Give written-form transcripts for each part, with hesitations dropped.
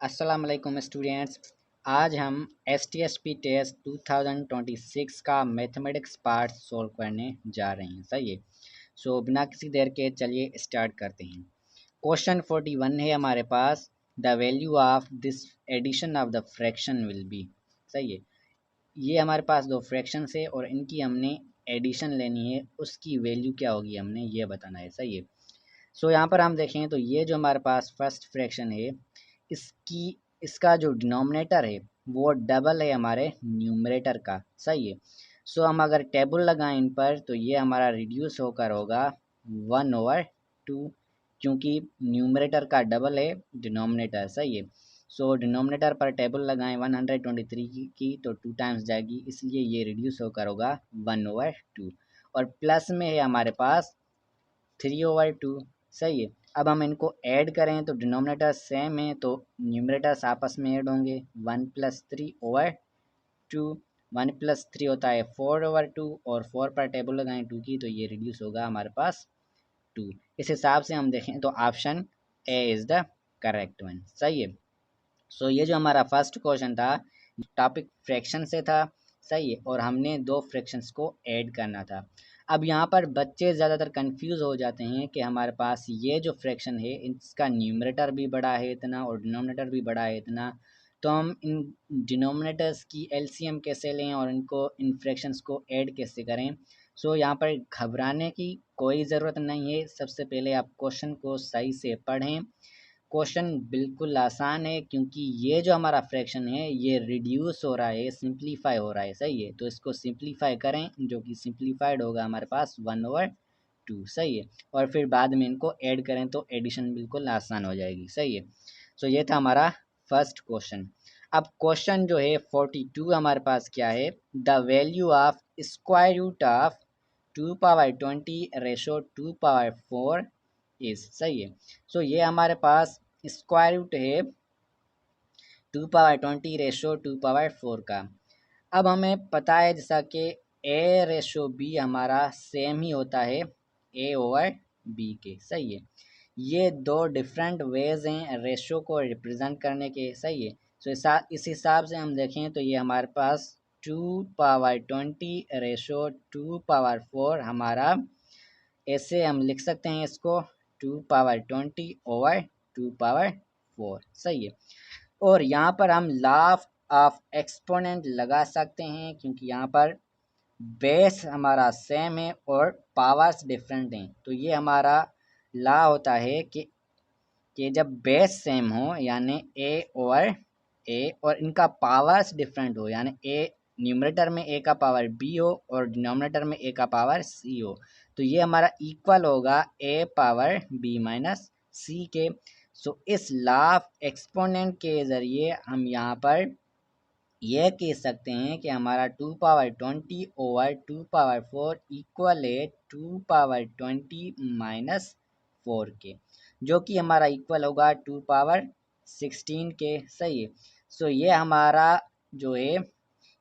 अस्सलाम वालेकुम स्टूडेंट्स। आज हम STSP टेस्ट 2026 का मैथमेटिक्स पार्ट सोल्व करने जा रहे हैं। सही है। सो बिना किसी देर के चलिए स्टार्ट करते हैं। क्वेश्चन 41 है हमारे पास। The value of this addition of the fraction will be. सही है। ये हमारे पास दो फ्रैक्शन है और इनकी हमने एडिशन लेनी है, उसकी वैल्यू क्या होगी हमने ये बताना है। सही है। सो यहाँ पर हम देखें तो ये जो हमारे पास फर्स्ट फ्रैक्शन है, इसकी इसका जो डिनोमिनेटर है वो डबल है हमारे न्यूमरेटर का। सही है। सो हम अगर टेबल लगाएं इन पर तो ये हमारा रिड्यूस होकर होगा 1/2, क्योंकि न्यूमरेटर का डबल है डिनोमिनेटर। सही है। सो डिनोमिनेटर पर टेबल लगाएं 123 की तो 2 टाइम्स जाएगी, इसलिए ये रिड्यूस होकर होगा 1/2। और प्लस में है हमारे पास 3/2। सही है। अब हम इनको ऐड करें तो डिनोमिनेटर सेम है तो न्यूमरेटर्स आपस में ऐड होंगे। 1+3/2, 1+3 होता है 4/2 और 4 पर टेबल लगाएं 2 की तो ये रिड्यूस होगा हमारे पास 2। इस हिसाब से हम देखें तो option A is the correct one. सही है। सो ये जो हमारा फर्स्ट क्वेश्चन था टॉपिक फ्रैक्शन से था। सही है। और हमने दो फ्रैक्शंस को ऐड करना था। अब यहाँ पर बच्चे ज़्यादातर कंफ्यूज हो जाते हैं कि हमारे पास ये जो फ्रैक्शन है इसका न्यूमरेटर भी बड़ा है इतना और डिनोमिनेटर भी बड़ा है इतना, तो हम इन डिनोमिनेटर्स की एलसीएम कैसे लें और इनको इन फ्रैक्शंस को ऐड कैसे करें। सो यहाँ पर घबराने की कोई ज़रूरत नहीं है। सबसे पहले आप क्वेश्चन को सही से पढ़ें। क्वेश्चन बिल्कुल आसान है, क्योंकि ये जो हमारा फ्रैक्शन है ये रिड्यूस हो रहा है, सिंप्लीफाई हो रहा है। सही है। तो इसको सिंप्लीफाई करें, जो कि सिंप्लीफाइड होगा हमारे पास 1/2। सही है। और फिर बाद में इनको ऐड करें तो एडिशन बिल्कुल आसान हो जाएगी। सही है। सो ये था हमारा फर्स्ट क्वेश्चन। अब क्वेश्चन जो है 42 हमारे पास क्या है। The value of square root of 2/20 ratio 2/4 is. सही है। सो ये हमारे पास स्क्वायर रूट है 2/20 रेशो 2/4 का। अब हमें पता है जैसा कि A/B हमारा सेम ही होता है A/B के। सही है। ये दो डिफरेंट वेज हैं रेशो को रिप्रेजेंट करने के। सही है। सो इस हिसाब से हम देखें तो ये हमारे पास 2/20 रेशो 2/4 हमारा, ऐसे हम लिख सकते हैं इसको 2/20/2/4। सही है। और यहाँ पर हम लॉ ऑफ एक्सपोनेंट लगा सकते हैं, क्योंकि यहाँ पर बेस हमारा सेम है और पावर्स डिफरेंट हैं। तो ये हमारा लॉ होता है कि जब बेस सेम हो यानी ए और इनका पावर्स डिफरेंट हो, यानी ए न्यूमरेटर में ए का पावर बी हो और डिनोमिनेटर में ए का पावर सी हो, तो ये हमारा इक्वल होगा ए पावर बी माइनस सी के। सो इस लॉ ऑफ एक्सपोनेंट के ज़रिए हम यहाँ पर यह कह सकते हैं कि हमारा 2/20/2/4 इक्वल है 2/20 - 4 के, जो कि हमारा इक्वल होगा 2/16 के। सही है। सो ये हमारा जो है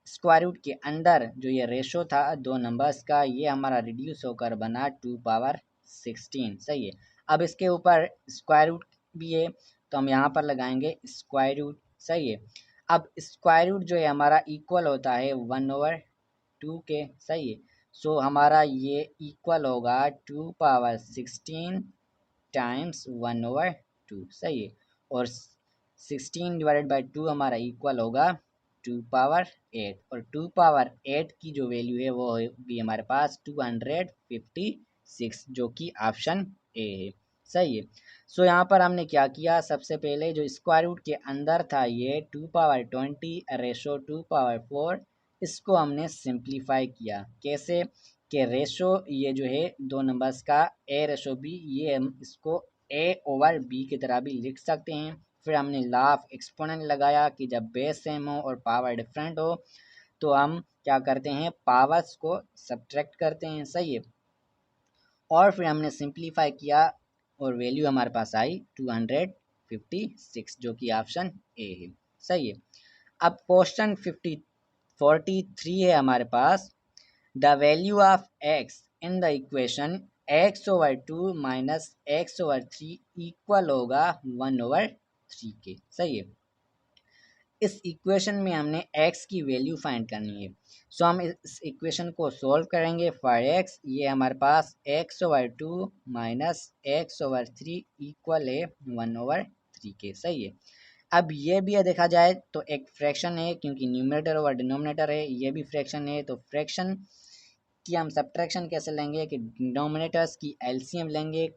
स्क्वायर रूट के अंदर जो ये रेशो था दो नंबर्स का, ये हमारा रिड्यूस होकर बना 2/16। सही है। अब इसके ऊपर स्क्वायर रूट भी है तो हम यहाँ पर लगाएंगे स्क्वायर रूट। सही है। अब स्क्वायर रूट जो है हमारा इक्वल होता है 1/2 के। सही है। सो हमारा ये इक्वल होगा 2/16 टाइम्स 1/2। सही है। और 16/2 हमारा इक्वल होगा 2/8 और 2/8 की जो वैल्यू है वो होगी हमारे पास 256, जो कि ऑप्शन ए है। सही है। सो यहाँ पर हमने क्या किया, सबसे पहले जो स्क्वायर रूट के अंदर था ये 2/20 रेशो 2/4, इसको हमने सिंप्लीफाई किया। कैसे कि रेशो ये जो है दो नंबर्स का A/B, ये हम इसको A/B की तरह भी लिख सकते हैं। फिर हमने लॉ ऑफ एक्सपोनेंट लगाया कि जब बेस सेम हो और पावर डिफरेंट हो तो हम क्या करते हैं, पावर्स को सब्ट्रैक्ट करते हैं। सही है। और फिर हमने सिंप्लीफाई किया और वैल्यू हमारे पास आई 256, जो कि ऑप्शन ए है। सही है। अब क्वेश्चन 43 है हमारे पास। The value of x in the equation x/2 - x/3 equal होगा 1/3 के। सही है। इस इक्वेशन में हमने x की वैल्यू फाइंड करनी है। सो हम इस इक्वेशन को सॉल्व करेंगे फॉर x। ये हमारे पास x/2 माइनस x/3 इक्वल है 1/3 के। सही है। अब ये भी देखा जाए तो एक फ्रैक्शन है, क्योंकि न्यूमरेटर और डिनोमिनेटर है, ये भी फ्रैक्शन है। तो फ्रैक्शन की हम सब्ट्रैक्शन कैसे लेंगे कि डिनोमिनेटर्स की एलसीएम लेंगे।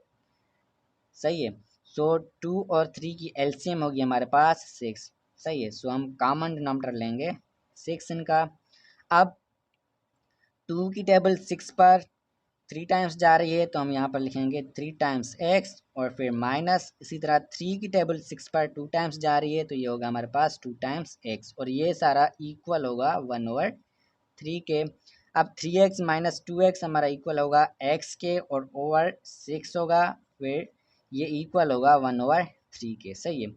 सही है। सो 2 और 3 की एलसीएम होगी हमारे पास 6। सही है। सो हम कॉमन डिनोमिनेटर लेंगे 6 इनका। अब 2 की टेबल 6 पर 3 टाइम्स जा रही है, तो हम यहाँ पर लिखेंगे 3 टाइम्स x, और फिर माइनस इसी तरह 3 की टेबल 6 पर 2 टाइम्स जा रही है, तो ये होगा हमारे पास 2 टाइम्स x, और ये सारा इक्वल होगा 1/3 के। अब 3x माइनस 2x हमारा इक्वल होगा x के, और ओवर 6 होगा, फिर ये इक्वल होगा 1/3 के। सही है।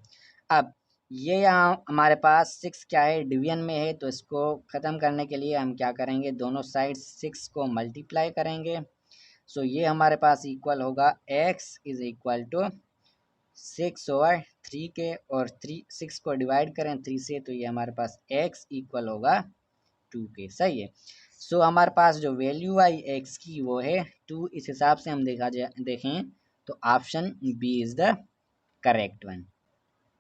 अब ये यहाँ हमारे पास 6 क्या है, डिवीजन में है, तो इसको ख़त्म करने के लिए हम क्या करेंगे, दोनों साइड 6 को मल्टीप्लाई करेंगे। सो ये हमारे पास इक्वल होगा x इज इक्वल टू 6/3 के, और 6 को डिवाइड करें 3 से, तो ये हमारे पास x इक्वल होगा 2 के। सही है। सो हमारे पास जो वैल्यू आई x की वो है 2। इस हिसाब से हम देखें तो option B is the correct one.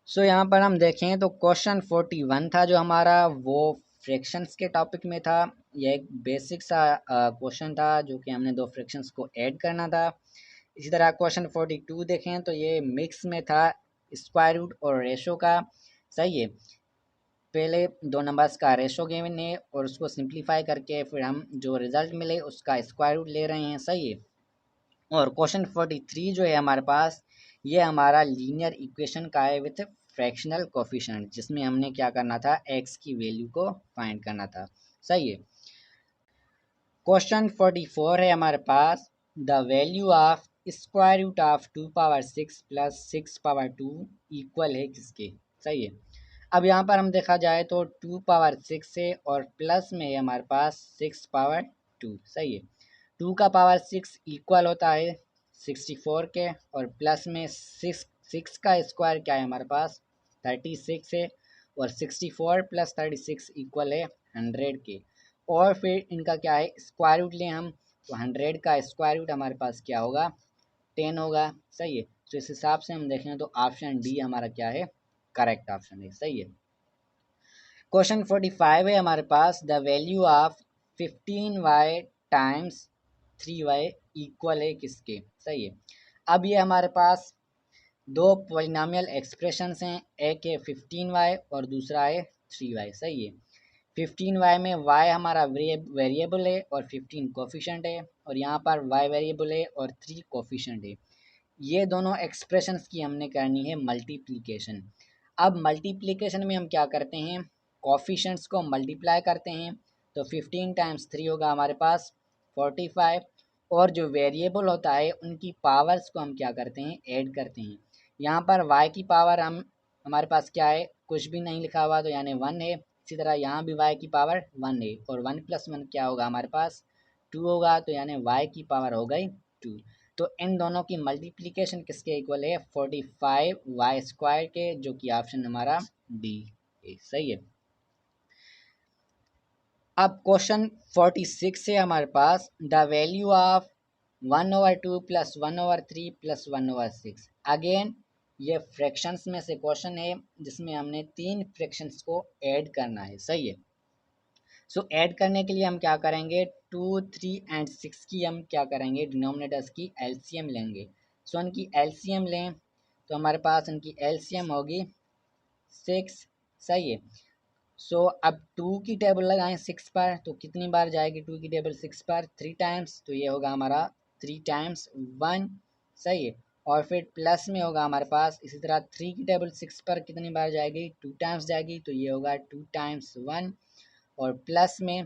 So यहाँ पर हम देखें तो क्वेश्चन 41 था जो हमारा, वो फ्रैक्शंस के टॉपिक में था। यह एक बेसिक सा क्वेश्चन था, जो कि हमने दो फ्रैक्शंस को ऐड करना था। इसी तरह क्वेश्चन 42 देखें तो ये मिक्स में था, स्क्वायर रूट और रेशो का। सही है। पहले दो नंबर्स का रेशो गिवन है, और उसको सिंप्लीफाई करके फिर हम जो रिजल्ट मिले उसका स्क्वायर रूट ले रहे हैं। सही है। और क्वेश्चन 43 जो है हमारे पास, ये हमारा लीनियर इक्वेशन का है विथ फ्रैक्शनल कोफिशिएंट, जिसमें हमने क्या करना था, x की वैल्यू को फाइंड करना था। सही है। क्वेश्चन 44 है हमारे पास, the value of square root of 2 power 6 plus 6 power 2 equal है किसके। सही है। अब यहाँ पर हम देखा जाए तो 2 पावर 6 है, और प्लस में है हमारे पास 6 पावर 2। सही है। 2 का पावर 6 इक्वल होता है 64 के, और प्लस में 6 का स्क्वायर क्या है हमारे पास 36 है, और 64 प्लस 36 इक्वल है 100 के। और फिर इनका क्या है, स्क्वायर रूट लें हम, तो 100 का स्क्वायर रूट हमारे पास क्या होगा, 10 होगा। सही है। तो इस हिसाब से हम देखें तो ऑप्शन डी हमारा क्या है, करेक्ट ऑप्शन है। सही है। क्वेश्चन 45 है हमारे पास, the value of 15y times 3y equal है किसके। सही है। अब ये हमारे पास दो पॉलिनोमियल एक्सप्रेशंस हैं, एक है 15y और दूसरा है 3y। सही है। 15y में y हमारा वेरिएबल है और 15 कोफिशिएंट है, और यहाँ पर y वेरिएबल है और 3 कोफिशिएंट है। ये दोनों एक्सप्रेशंस की हमने करनी है मल्टीप्लिकेशन। अब मल्टीप्लिकेशन में हम क्या करते हैं, कोफिशिएंट्स को मल्टीप्लाई करते हैं, तो 15 टाइम्स 3 होगा हमारे पास 45, और जो वेरिएबल होता है उनकी पावर्स को हम क्या करते हैं, ऐड करते हैं। यहाँ पर y की पावर हमारे पास क्या है, कुछ भी नहीं लिखा हुआ, तो यानी 1 है। इसी तरह यहाँ भी y की पावर 1 है, और 1 + 1 क्या होगा हमारे पास 2 होगा, तो यानी y की पावर हो गई 2। तो इन दोनों की मल्टीप्लिकेशन किसके इक्वल है, 45y² के, जो कि ऑप्शन हमारा डी है। सही है। अब क्वेश्चन 46 है हमारे पास, the value of 1/2 plus 1/3 plus 1/6। Again ये फ्रैक्शंस में से क्वेश्चन है, जिसमें हमने 3 फ्रैक्शंस को ऐड करना है। सही है। सो ऐड करने के लिए हम क्या करेंगे, 2, 3 एंड 6 की हम क्या करेंगे, डिनोमिनेटर्स की एलसीएम लेंगे। सो उनकी एलसीएम लें, तो हमारे पास उनकी एलसीएम होगी 6। सही है। सो अब 2 की टेबल लगाएं 6 पर, तो कितनी बार जाएगी 2 की टेबल 6 पर, 3 टाइम्स, तो ये होगा हमारा 3 टाइम्स 1। सही है। और फिर प्लस में होगा हमारे पास इसी तरह 3 की टेबल 6 पर कितनी बार जाएगी, 2 टाइम्स जाएगी, तो ये होगा 2 टाइम्स 1। और प्लस में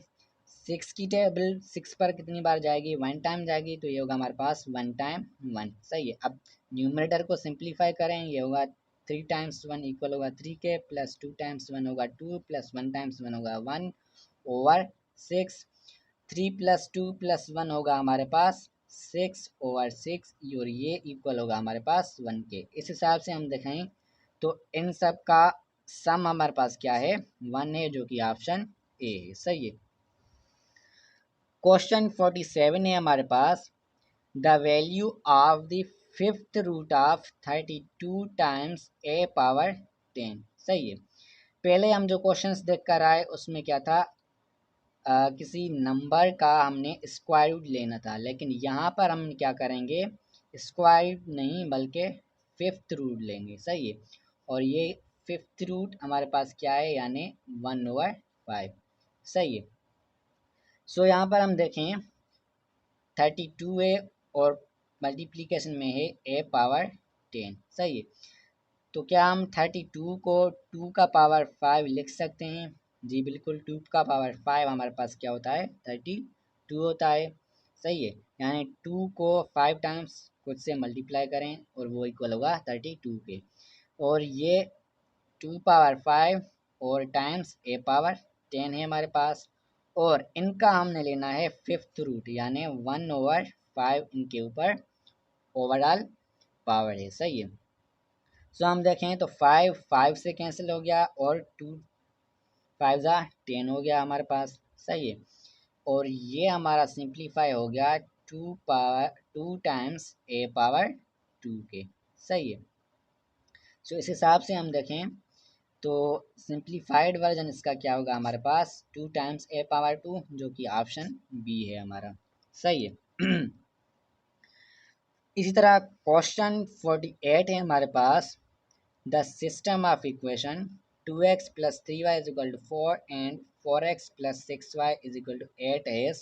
6 की टेबल 6 पर कितनी बार जाएगी, 1 टाइम जाएगी, तो ये होगा हमारे पास 1 टाइम 1। सही है। अब न्यूमरेटर को सिंप्लीफाई करें, ये होगा 3 टाइम्स 1 इक्वल होगा 3 के, प्लस 2 टाइम्स 1 होगा 2, प्लस 1 टाइम्स 1 होगा 1/6। 3 + 2 + 1 होगा हमारे पास 6/6, और ये इक्वल होगा हमारे पास 1 के। इस हिसाब से हम देखें तो इन सब का सम हमारे पास क्या है 1 है, जो कि ऑप्शन ए है। सही है। क्वेश्चन 47 है हमारे पास, the value of the fifth root of 32 times a power 10। सही है। पहले हम जो क्वेश्चंस देख कर आए उसमें क्या था, किसी नंबर का हमने स्क्वायर रूट लेना था, लेकिन यहाँ पर हम क्या करेंगे, स्क्वायर रूट नहीं बल्कि फिफ्थ रूट लेंगे। सही है। और ये फिफ्थ रूट हमारे पास क्या है, यानी 1/5। सही है। सो यहाँ पर हम देखें 32 है और मल्टीप्लिकेशन में है ए पावर 10। सही है। तो क्या हम 32 को 2 का पावर 5 लिख सकते हैं? जी बिल्कुल, 2 का पावर 5 हमारे पास क्या होता है, 32 होता है। सही है। यानी 2 को 5 टाइम्स खुद से मल्टीप्लाई करें और वो इक्वल होगा 32 के। और ये 2 पावर 5 और टाइम्स ए पावर 10 है हमारे पास, और इनका हमने लेना है फिफ्थ रूट, यानी 1/5 इनके ऊपर ओवरऑल पावर है। सही है। सो हम देखें तो 5 से कैंसिल हो गया और 2 5 जा 10 हो गया हमारे पास। सही है। और ये हमारा सिंप्लीफाई हो गया 2 टाइम्स ए पावर 2 के। सही है। सो इस हिसाब से हम देखें तो सिंप्लीफाइड वर्जन इसका क्या होगा हमारे पास, 2 टाइम्स ए पावर 2, जो कि ऑप्शन बी है हमारा। सही है। इसी तरह क्वेश्चन 48 है हमारे पास, the system of equation 2x plus 3y is equal to 4 and 4x plus 6y is equal to 8 is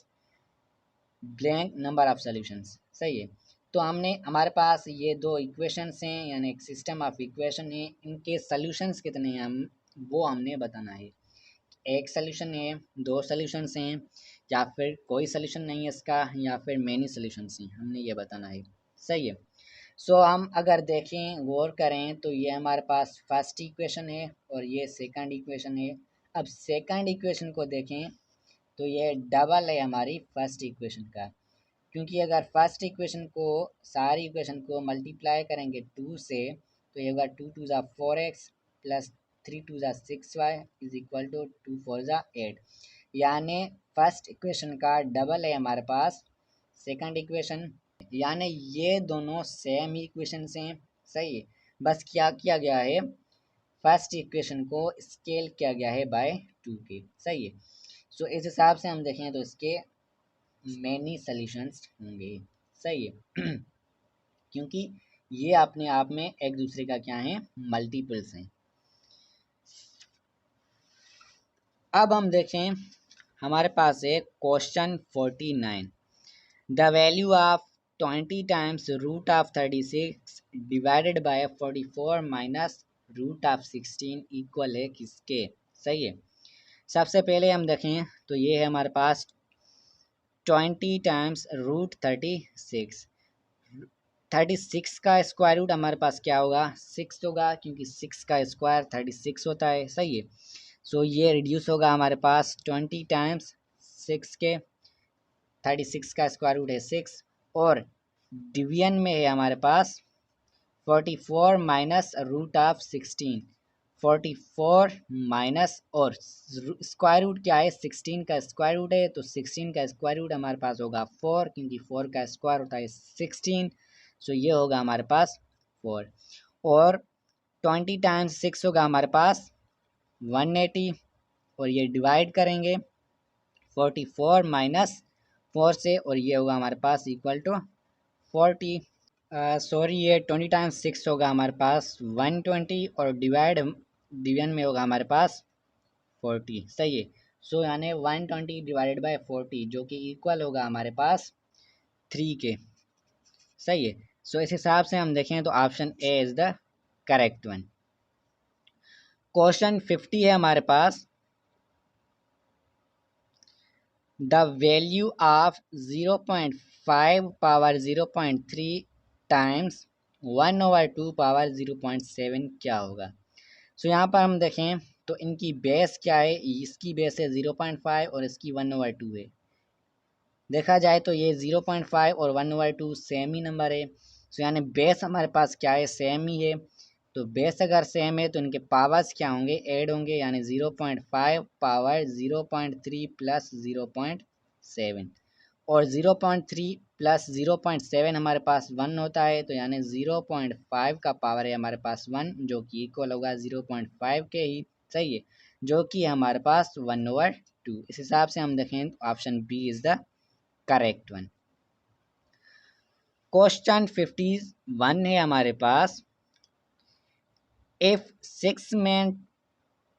blank number of solutions। सही है। तो हमने हमारे पास ये दो इक्वेशंस हैं, यानी एक सिस्टम ऑफ इक्वेशन है, इनके सॉल्यूशंस कितने हैं हम वो हमने बताना है। एक सॉल्यूशन है, दो सॉल्यूशंस हैं, या फिर कोई सॉल्यूशन नहीं है इसका, या फिर मेनी सॉल्यूशंस हैं, हमने ये बताना है। सही है। सो हम अगर देखें गौर करें तो ये हमारे पास फर्स्ट इक्वेशन है और ये सेकंड इक्वेशन है। अब सेकंड इक्वेशन को देखें तो ये डबल है हमारी फर्स्ट इक्वेशन का, क्योंकि अगर फर्स्ट इक्वेशन को सारी इक्वेशन को मल्टीप्लाई करेंगे 2 से तो ये होगा 2 2 ज़ा 4x प्लस 3 2 ज़ा 6y इज इक्वल टू 2 4 ज़ा 8। यानी फर्स्ट इक्वेशन का डबल है हमारे पास सेकंड इक्वेशन, यानी ये दोनों सेम इक्वेशन हैं। सही है। बस क्या किया गया है, फर्स्ट इक्वेशन को स्केल किया गया है बाय 2 के। सही है। सो इस हिसाब से हम देखें तो इसके मैनी सॉल्यूशंस होंगे। सही है। क्योंकि ये अपने आप में एक दूसरे का क्या है, मल्टीपल्स हैं। अब हम देखें हमारे पास है question 49, the value of 20 times root of 36 divided by 44 minus root of 16 equal है किसके। सही है। सबसे पहले हम देखें तो ये है हमारे पास 20 टाइम्स रूट 36। 36 का स्क्वायर रूट हमारे पास क्या होगा, 6 होगा, क्योंकि 6 का स्क्वायर 36 होता है। सही है। सो ये रिड्यूस होगा हमारे पास 20 टाइम्स 6 के, 36 का स्क्वायर रूट है 6, और डिवीजन में है हमारे पास 44 माइनस रूट ऑफ 16। 44 माइनस, और स्क्वायर रूट क्या है, 16 का स्क्वायर रूट है, तो 16 का स्क्वायर रूट हमारे पास होगा 4, क्योंकि 4 का स्क्वायर होता है 16। सो ये होगा हमारे पास 4, और 20 टाइम्स 6 होगा हमारे पास 180, और ये डिवाइड करेंगे 44 माइनस 4 से, और ये होगा हमारे पास इक्वल टू 40। सॉरी, ये 20 टाइम्स 6 होगा हमारे पास 120, और डिवीजन में होगा हमारे पास 40। सही है। सो यानी 120 डिवाइडेड बाय 40, जो कि इक्वल होगा हमारे पास 3 के। सही है। सो इस हिसाब से हम देखें तो option A is the correct one. Question 50 है हमारे पास, the value of 0.5 power 0.3 times 1/2 power 0.7 क्या होगा। सो यहाँ पर हम देखें तो इनकी बेस क्या है, इसकी बेस है 0.5 और इसकी 1/2 है। देखा जाए तो ये 0.5 और 1/2 सेम ही नंबर है। सो यानी बेस हमारे पास क्या है, सेम ही है। तो बेस अगर सेम है तो इनके पावर्स क्या होंगे, ऐड होंगे, यानी 0.5 पावर 0.3 प्लस 0.7, और 0.3 प्लस 0.7 हमारे पास 1 होता है, तो यानी 0.5 का पावर है हमारे पास 1, जो कि इक्वल होगा 0.5 के ही, सही है, जो कि हमारे पास 1/2। इस हिसाब से हम देखें तो option B is the correct one. Question 51 है हमारे पास, if 6 men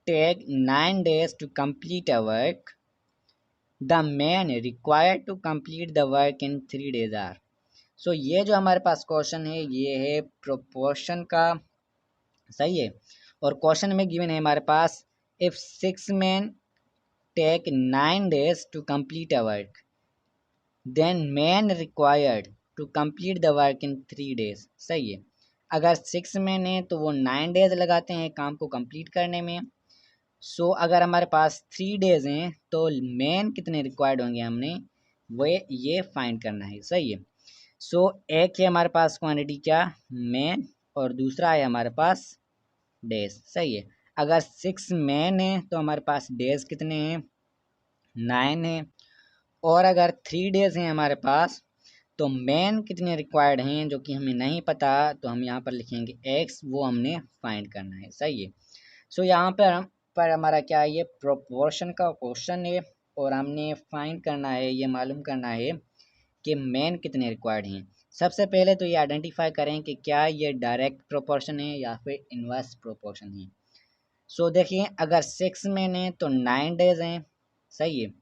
take 9 days to complete a work, the man required to complete the work in 3 days are। सो ये जो हमारे पास क्वेश्चन है ये है प्रोपोर्शन का, सही है, और क्वेश्चन में गिवन है हमारे पास if 6 men take 9 days to complete a work, then man required to complete the work in 3 days। सही है, अगर 6 मैन है तो वो 9 डेज लगाते हैं काम को कंप्लीट करने में। सो अगर हमारे पास 3 डेज हैं तो मैन कितने रिक्वायर्ड होंगे, हमने वो ये फाइंड करना है, सही है। सो एक है हमारे पास क्वांटिटी क्या, मैन, और दूसरा है हमारे पास डेज, सही है। अगर 6 मैन है तो हमारे पास डेज कितने हैं, 9 है, और अगर 3 डेज हैं हमारे पास तो मैन कितने रिक्वायर्ड हैं जो कि हमें नहीं पता, तो हम यहाँ पर लिखेंगे एक्स, वो हमने फाइंड करना है, सही है। सो यहाँ पर हमारा क्या है, ये प्रोपोर्शन का क्वेश्चन है, और हमने फाइंड करना है, ये मालूम करना है कि मैन कितने रिक्वायर्ड हैं। सबसे पहले तो ये आइडेंटिफाई करें कि क्या ये डायरेक्ट प्रोपोर्शन है या फिर इनवर्स प्रोपोर्शन है। सो देखिए, अगर 6 मैन है तो 9 डेज हैं, सही है।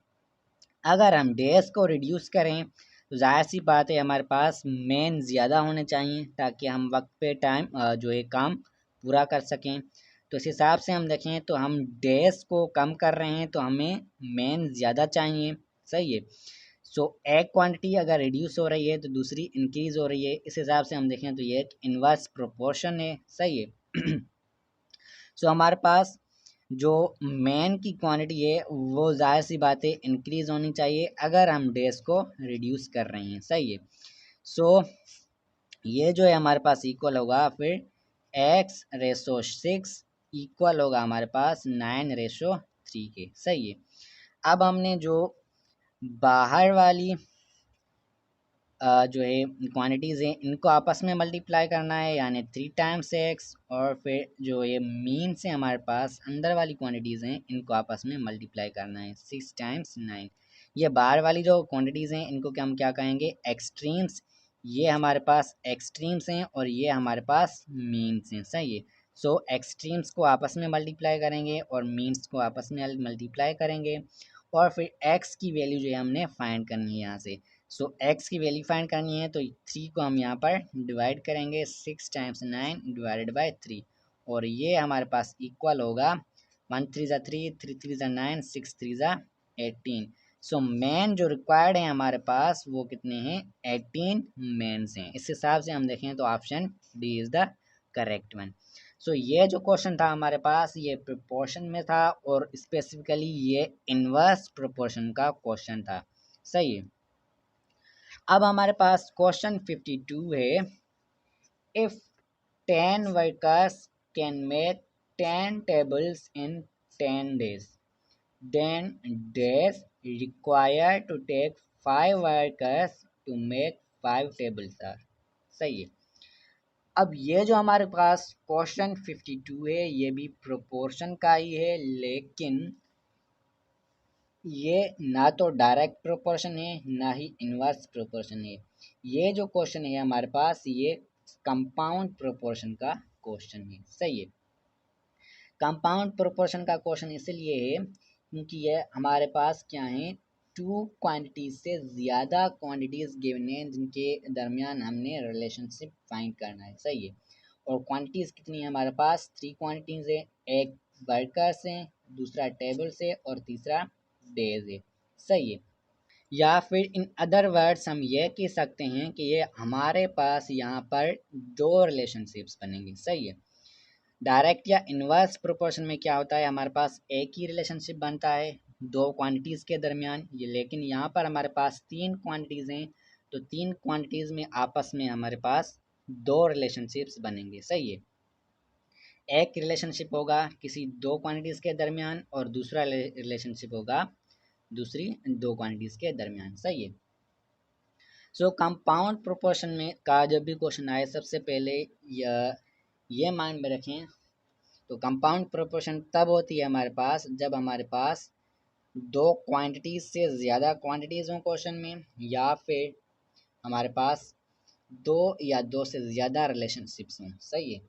अगर हम डेज को रिड्यूस करें तो जाहिर सी बात है हमारे पास मैन ज़्यादा होने चाहिए ताकि हम वक्त पे टाइम जो है काम पूरा कर सकें। तो इस हिसाब से हम देखें तो हम डेज को कम कर रहे हैं तो हमें मैन ज़्यादा चाहिए, सही है। सो एक क्वांटिटी अगर रिड्यूस हो रही है तो दूसरी इंक्रीज हो रही है, इस हिसाब से हम देखें तो ये एक इनवर्स प्रोपोर्शन है, सही है। सो हमारे पास जो मैन की क्वांटिटी है वो जाहिर सी बात है इंक्रीज होनी चाहिए अगर हम डेज को रिड्यूस कर रहे हैं, सही है। सो ये जो है हमारे पास इक्वल होगा फिर x/6 इक्वल होगा हमारे पास 9/3 के, सही है। अब हमने जो बाहर वाली जो है क्वांटिटीज़ हैं इनको आपस में मल्टीप्लाई करना है, यानी 3 टाइम्स एक्स, और फिर जो ये मीन से हमारे पास अंदर वाली क्वांटिटीज़ हैं इनको आपस में मल्टीप्लाई करना है, 6 टाइम्स 9। ये बाहर वाली जो क्वांटिटीज़ हैं इनको हम क्या कहेंगे, एक्सट्रीम्स। ये हमारे पास एक्सट्रीम्स हैं और ये हमारे पास मीन्स हैं, सही है। सो एक्सट्रीम्स को आपस में मल्टीप्लाई करेंगे और मीन्स को आपस में मल्टीप्लाई करेंगे, और फिर एक्स की वैल्यू जो है हमने फाइंड करनी है यहाँ से। सो एक्स की वैल्यू फाइंड करनी है तो 3 को हम यहाँ पर डिवाइड करेंगे, 6 टाइम्स 9 डिवाइडेड बाय 3, और ये हमारे पास इक्वल होगा 1 3 ज़ा 3, 3 3 ज़ा 9, 6 3 ज़ा 18। सो मैन जो रिक्वायर्ड है हमारे पास वो कितने हैं, 18 मैन्स हैं। इस हिसाब से हम देखें तो option D is the correct one. So ये जो क्वेश्चन था हमारे पास ये प्रोपोर्शन में था, और स्पेसिफिकली ये इनवर्स प्रोपोर्शन का क्वेश्चन था, सही है। अब हमारे पास क्वेश्चन 52 है, if 10 workers can make 10 tables in 10 days, then days required to take 5 workers to make 5 tables are, सही है। अब ये जो हमारे पास क्वेश्चन 52 है ये भी प्रोपोर्शन का ही है, लेकिन ये ना तो डायरेक्ट प्रोपोर्शन है ना ही इनवर्स प्रोपोर्शन है। ये जो क्वेश्चन है हमारे पास ये कंपाउंड प्रोपोर्शन का क्वेश्चन है, सही है। कंपाउंड प्रोपोर्शन का क्वेश्चन इसलिए है क्योंकि ये हमारे पास क्या है, 2 क्वांटिटीज से ज़्यादा क्वांटिटीज गिवन है जिनके दरमियान हमने रिलेशनशिप फाइंड करना है, सही है। और क्वांटिटीज कितनी है हमारे पास, 3 क्वांटिटीज है, एक वर्कर्स हैं, दूसरा टेबल्स है और तीसरा डेज है, सही है। या फिर इन अदर वर्ड्स हम ये कह सकते हैं कि ये हमारे पास यहाँ पर 2 रिलेशनशिप्स बनेंगे, सही है। डायरेक्ट या इनवर्स प्रोपोर्शन में क्या होता है, हमारे पास एक ही रिलेशनशिप बनता है 2 क्वांटिटीज़ के दरमियान, ये लेकिन यहाँ पर हमारे पास 3 क्वांटिटीज़ हैं तो 3 क्वांटिटीज़ में आपस में हमारे पास 2 रिलेशनशिप्स बनेंगे, सही है। एक रिलेशनशिप होगा किसी दो क्वांटिटीज़ के दरमियान और दूसरा रिलेशनशिप होगा दूसरी दो क्वांटिटीज़ के दरमियान। सही है। सो कंपाउंड प्रोपोर्शन में का जब भी क्वेश्चन आए सबसे पहले ये माइंड में रखें, तो कंपाउंड प्रोपोर्शन तब होती है हमारे पास जब हमारे पास दो क्वांटिटीज से ज़्यादा क्वांटिटीज हों क्वेश्चन में, या फिर हमारे पास दो या दो से ज़्यादा रिलेशनशिप्स हों। सही है,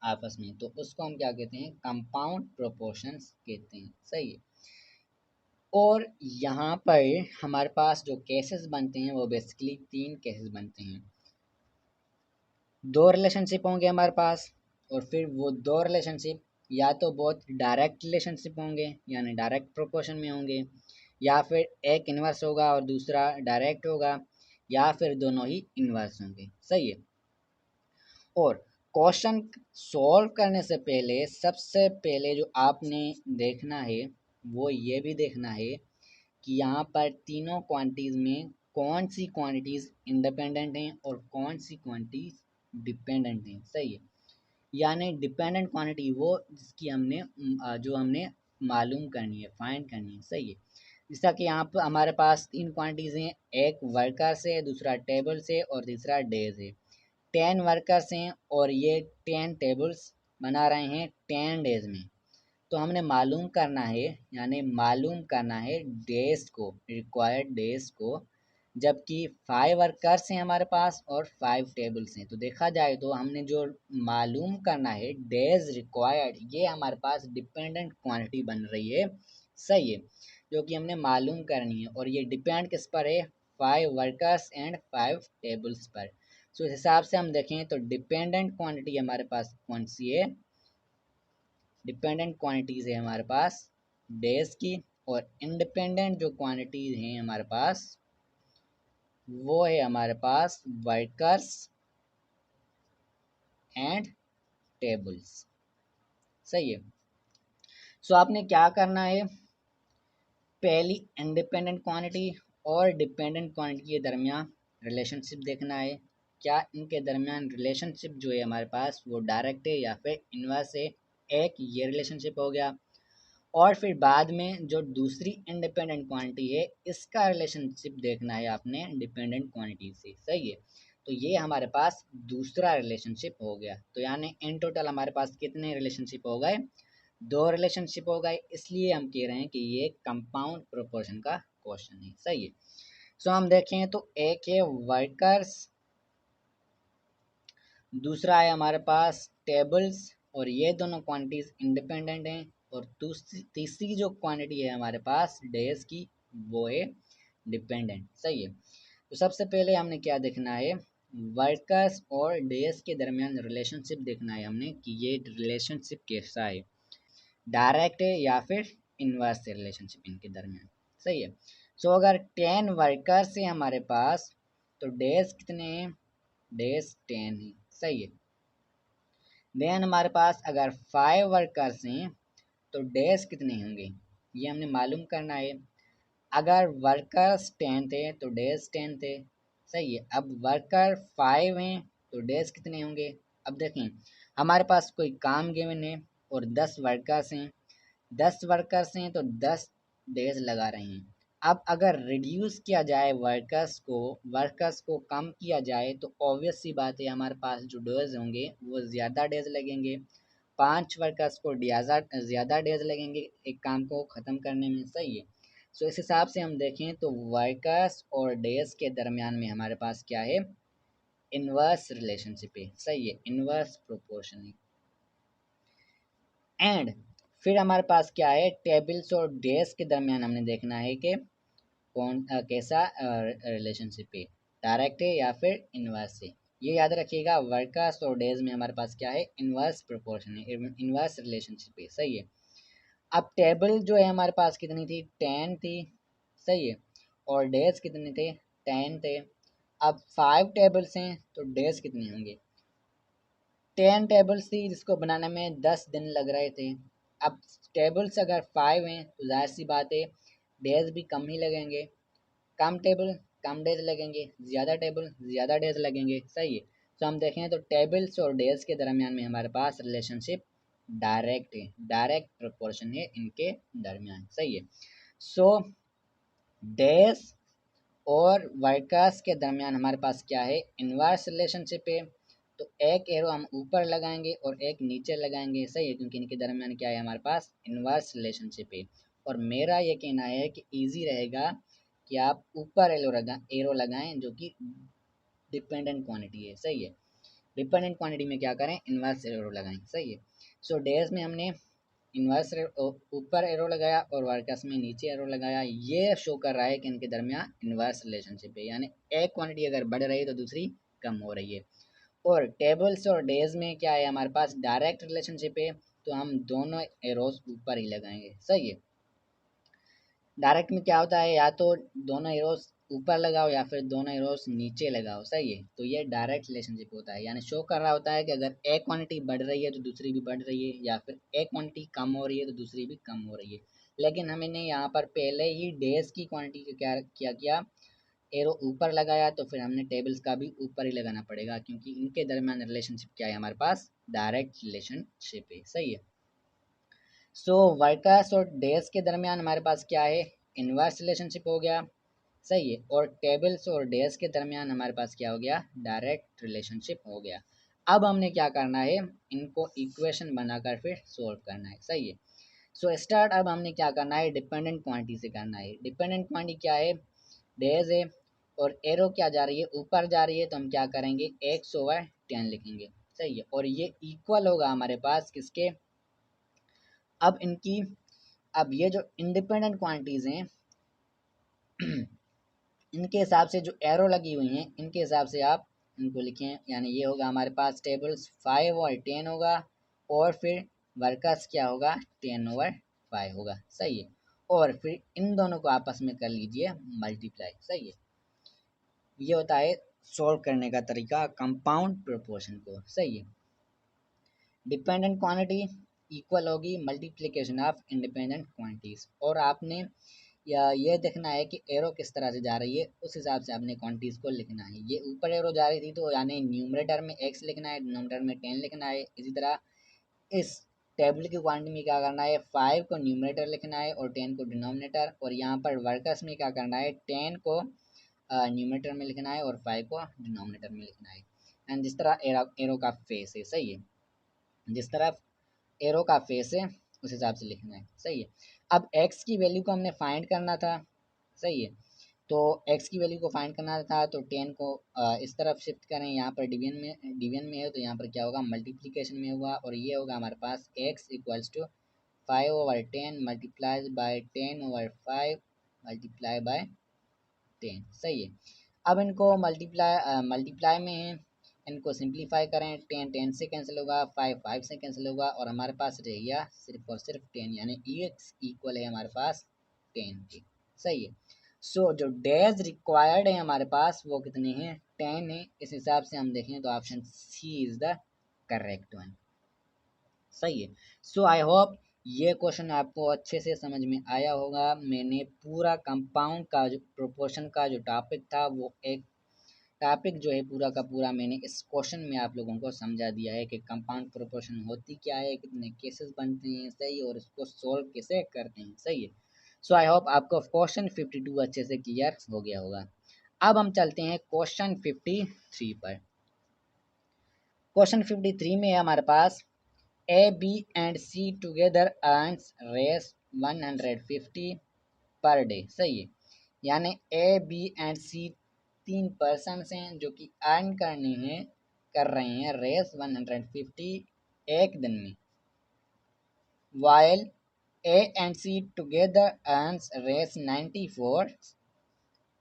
आपस में, तो उसको हम क्या कहते हैं, कंपाउंड प्रोपोर्शंस कहते हैं। सही है। और यहाँ पर हमारे पास जो केसेस बनते हैं वो बेसिकली तीन केसेस बनते हैं। दो रिलेशनशिप होंगे हमारे पास, और फिर वो दो रिलेशनशिप या तो बहुत डायरेक्ट रिलेशनशिप होंगे यानी डायरेक्ट प्रोपोर्शन में होंगे, या फिर एक इन्वर्स होगा और दूसरा डायरेक्ट होगा, या फिर दोनों ही इन्वर्स होंगे। सही है। और क्वेश्चन सॉल्व करने से पहले सबसे पहले जो आपने देखना है वो ये भी देखना है कि यहाँ पर तीनों क्वांटिटीज़ में कौन सी क्वांटिटीज़ इंडिपेंडेंट हैं और कौन सी क्वांटिटीज़ डिपेंडेंट हैं। सही है। यानी डिपेंडेंट क्वांटिटी वो जिसकी हमने जो हमने मालूम करनी है, फाइंड करनी है। सही है। जैसा कि यहाँ पर हमारे पास तीन क्वांटिटीज़ हैं, एक वर्कर से, दूसरा टेबल से और तीसरा डेज है। 10 वर्कर्स हैं और ये 10 टेबल्स बना रहे हैं 10 डेज में। तो हमने मालूम करना है, यानी मालूम करना है डेज को, रिक्वायर्ड डेज को, जबकि 5 वर्कर्स हैं हमारे पास और 5 टेबल्स हैं। तो देखा जाए तो हमने जो मालूम करना है डेज रिक्वायर्ड, ये हमारे पास डिपेंडेंट क्वांटिटी बन रही है। सही है, जो कि हमने मालूम करनी है, और ये डिपेंड किस पर है, 5 वर्कर्स एंड 5 टेबल्स पर। सो इस हिसाब से हम देखें तो डिपेंडेंट क्वांटिटी हमारे पास कौन सी है, डिपेंडेंट क्वांटिटीज़ है हमारे पास डेज की, और इंडिपेंडेंट जो क्वांटिटीज़ हैं हमारे पास वो है हमारे पास वर्कर्स एंड टेबल्स। सही है। सो आपने क्या करना है, पहली इंडिपेंडेंट क्वांटिटी और डिपेंडेंट क्वांटिटी के दरमियान रिलेशनशिप देखना है। क्या इनके दरमियान रिलेशनशिप जो है हमारे पास वो डायरेक्ट है या फिर इनवर्स है, एक ये रिलेशनशिप हो गया। और फिर बाद में जो दूसरी इंडिपेंडेंट क्वांटिटी है इसका रिलेशनशिप देखना है आपने डिपेंडेंट क्वांटिटी से। सही है। तो ये हमारे पास दूसरा रिलेशनशिप हो गया। तो यानी इन टोटल हमारे पास कितने रिलेशनशिप हो गए, दो रिलेशनशिप हो गए, इसलिए हम कह रहे हैं कि ये कंपाउंड प्रोपोर्शन का क्वेश्चन है। सही है। सो हम देखें तो एक है वर्कर्स, दूसरा है हमारे पास टेबल्स, और ये दोनों क्वांटिटीज इंडिपेंडेंट हैं। और तीसरी जो क्वांटिटी है हमारे पास डेज की वो है डिपेंडेंट। सही है। तो सबसे पहले हमने क्या देखना है, वर्कर्स और डेज के दरमियान रिलेशनशिप देखना है हमने कि ये रिलेशनशिप कैसा है, डायरेक्ट है या फिर इनवर्स है रिलेशनशिप इनके दरमियान। सही है। सो अगर 10 वर्कर्स है हमारे पास तो डेज कितने हैं, डेज 10 है। सही है। देन हमारे पास अगर 5 वर्कर्स हैं तो डेज कितने होंगे, ये हमने मालूम करना है। अगर वर्कर्स 10 थे तो डेज 10 थे। सही है। अब वर्कर 5 हैं तो डेज कितने होंगे, अब देखें हमारे पास कोई काम गिवन है और 10 वर्कर्स हैं, 10 वर्कर्स हैं तो 10 डेज लगा रहे हैं। अब अगर रिड्यूस किया जाए वर्कर्स को कम किया जाए तो ऑब्वियस सी बात है हमारे पास जो डेज होंगे वो ज़्यादा डेज लगेंगे, 5 वर्कर्स को ज़्यादा डेज लगेंगे एक काम को ख़त्म करने में। सही है। सो इस हिसाब से हम देखें तो वर्कर्स और डेज के दरमियान में हमारे पास क्या है, इनवर्स रिलेशनशिप है। सही है, इनवर्स प्रोपोर्शन है। एंड फिर हमारे पास क्या है, टेबल्स और डेज के दरमियान हमने देखना है कि कैसा रिलेशनशिप है, डायरेक्ट है या फिर इनवर्स है। ये याद रखिएगा, वर्कर्स और डेज में हमारे पास क्या है, इनवर्स प्रोपोर्शन है, इनवर्स रिलेशनशिप है। सही है। अब टेबल जो है हमारे पास कितनी थी, 10 थी। सही है। और डेज कितने थे, 10 थे। अब 5 टेबल्स हैं तो डेज कितने होंगे, 10 टेबल्स थी जिसको बनाने में 10 दिन लग रहे थे। अब टेबल्स अगर 5 हैं तो जाहिर सी बात है डेज भी कम ही लगेंगे, कम टेबल कम डेज लगेंगे, ज़्यादा टेबल ज़्यादा डेज लगेंगे। सही है। तो हम देखें तो टेबल्स और डेज के दरमियान में हमारे पास रिलेशनशिप डायरेक्ट है, डायरेक्ट प्रोपोर्शन है इनके दरमियान, सही है। सो डेज और वर्कर्स के दरमियान हमारे पास क्या है, इनवर्स रिलेशनशिप है। तो एक एरो हम ऊपर लगाएंगे और एक नीचे लगाएंगे, सही है, क्योंकि इनके दरमियान क्या है, हमारे पास इनवर्स रिलेशनशिप है। और मेरा ये कहना है कि इजी रहेगा कि आप ऊपर एरो लगाएं जो कि डिपेंडेंट क्वांटिटी है, सही है। डिपेंडेंट क्वांटिटी में क्या करें, इनवर्स एरो लगाएं, सही है। सो डेज में हमने इनवर्स ऊपर एरो लगाया और वर्कर्स में नीचे एरो लगाया, ये शो कर रहा है कि इनके दरमियान इनवर्स रिलेशनशिप है, यानी एक क्वांटिटी अगर बढ़ रही है तो दूसरी कम हो रही है। और टेबल्स और डेज में क्या है, हमारे पास डायरेक्ट रिलेशनशिप है, तो हम दोनों एरोज ऊपर ही लगाएंगे, सही है। डायरेक्ट में क्या होता है, या तो दोनों एरोस ऊपर लगाओ या फिर दोनों एरोस नीचे लगाओ, सही है। तो ये डायरेक्ट रिलेशनशिप होता है, यानी शो कर रहा होता है कि अगर एक क्वांटिटी बढ़ रही है तो दूसरी भी बढ़ रही है, या फिर एक क्वांटिटी कम हो रही है तो दूसरी भी कम हो रही है। लेकिन हमने यहाँ पर पहले ही डेज की क्वांटिटी का क्या किया, एरो ऊपर लगाया, तो फिर हमने टेबल्स का भी ऊपर ही लगाना पड़ेगा, क्योंकि इनके दरमियान रिलेशनशिप क्या है, हमारे पास डायरेक्ट रिलेशनशिप है, सही है। सो वर्कर्स और डेज के दरमियान हमारे पास क्या है, इनवर्स रिलेशनशिप हो गया, सही है। और टेबल्स और डेज के दरमियान हमारे पास क्या हो गया, डायरेक्ट रिलेशनशिप हो गया। अब हमने क्या करना है, इनको इक्वेशन बनाकर फिर सोल्व करना है, सही है। सो स्टार्ट अब हमने क्या करना है, डिपेंडेंट क्वांटिटी से करना है। डिपेंडेंट क्वांटिटी क्या है, डेज है, और एरो क्या जा रही है, ऊपर जा रही है, तो हम क्या करेंगे, x/10 लिखेंगे, सही है। और ये इक्वल होगा हमारे पास किसके, अब इनकी, अब ये जो इंडिपेंडेंट क्वांटिटीज हैं इनके हिसाब से जो एरो लगी हुई हैं इनके हिसाब से आप इनको लिखें, यानी ये होगा हमारे पास टेबल्स 5 और 10 होगा, और फिर वर्कर्स क्या होगा, 10/5 होगा, सही है। और फिर इन दोनों को आपस में कर लीजिए मल्टीप्लाई, सही है। ये होता है सॉल्व करने का तरीका कंपाउंड प्रोपोर्शन को, सही है। डिपेंडेंट क्वांटिटी इक्वल होगी मल्टीप्लिकेशन ऑफ इंडिपेंडेंट क्वांटिटीज, और आपने या ये देखना है कि एरो किस तरह से जा रही है, उस हिसाब से आपने क्वांटिटीज को लिखना है। ये ऊपर एरो जा रही थी तो यानी न्यूमरेटर में x लिखना है, डिनोमिनेटर में 10 लिखना है। इसी तरह इस टेबल की क्वांटिटी में क्या करना है, 5 को न्यूमरेटर लिखना है और 10 को डिनोमिनेटर। और यहाँ पर वर्कर्स में क्या करना है, 10 को न्यूमरेटर में लिखना है और 5 को डिनोमिनेटर में लिखना है। एंड जिस तरह एरो का फेस है, सही है, जिस तरह एरो का फेस है उस हिसाब से लिखना है, सही है। अब x की वैल्यू को हमने फाइंड करना था, सही है। तो x की वैल्यू को फाइंड करना था, तो 10 को इस तरफ शिफ्ट करें, यहाँ पर डिवीजन में है तो यहाँ पर क्या होगा, मल्टीप्लिकेशन में होगा, और ये होगा हमारे पास x equals to 5/10 multiplies by 10/5 multiply by 10, सही है। अब इनको मल्टीप्लाई में है, इनको सिंप्लीफाई करें, 10 10 से कैंसिल होगा, 5 5 से कैंसिल होगा, और हमारे पास रह गया सिर्फ और सिर्फ 10, यानी x इक्वल है हमारे पास 10 के, सही है। सो जो डेज रिक्वायर्ड है हमारे पास वो कितने हैं, 10 है। इस हिसाब से हम देखें तो option C is the correct one, सही है। सो आई होप ये क्वेश्चन आपको अच्छे से समझ में आया होगा। मैंने पूरा कंपाउंड का जो प्रोपोर्शन का जो टॉपिक था, वो एक टॉपिक जो है पूरा का पूरा मैंने इस क्वेश्चन में आप लोगों को समझा दिया है कि कंपाउंड प्रोपोर्शन होती क्या है, कितने केसेस बनते हैं, सही, और इसको सॉल्व कैसे करते हैं, सही है। सो आई होप आपको क्वेश्चन 52 अच्छे से क्लियर हो गया होगा। अब हम चलते हैं क्वेश्चन 53 पर। क्वेश्चन 53 में है हमारे पास A, B and C together earns raise 150 per day, सही है। यानी A, B and C तीन पर्सन हैं जो कि अर्न करने हैं, कर रहे हैं रेस 150 एक दिन में, while A and C together earns race 94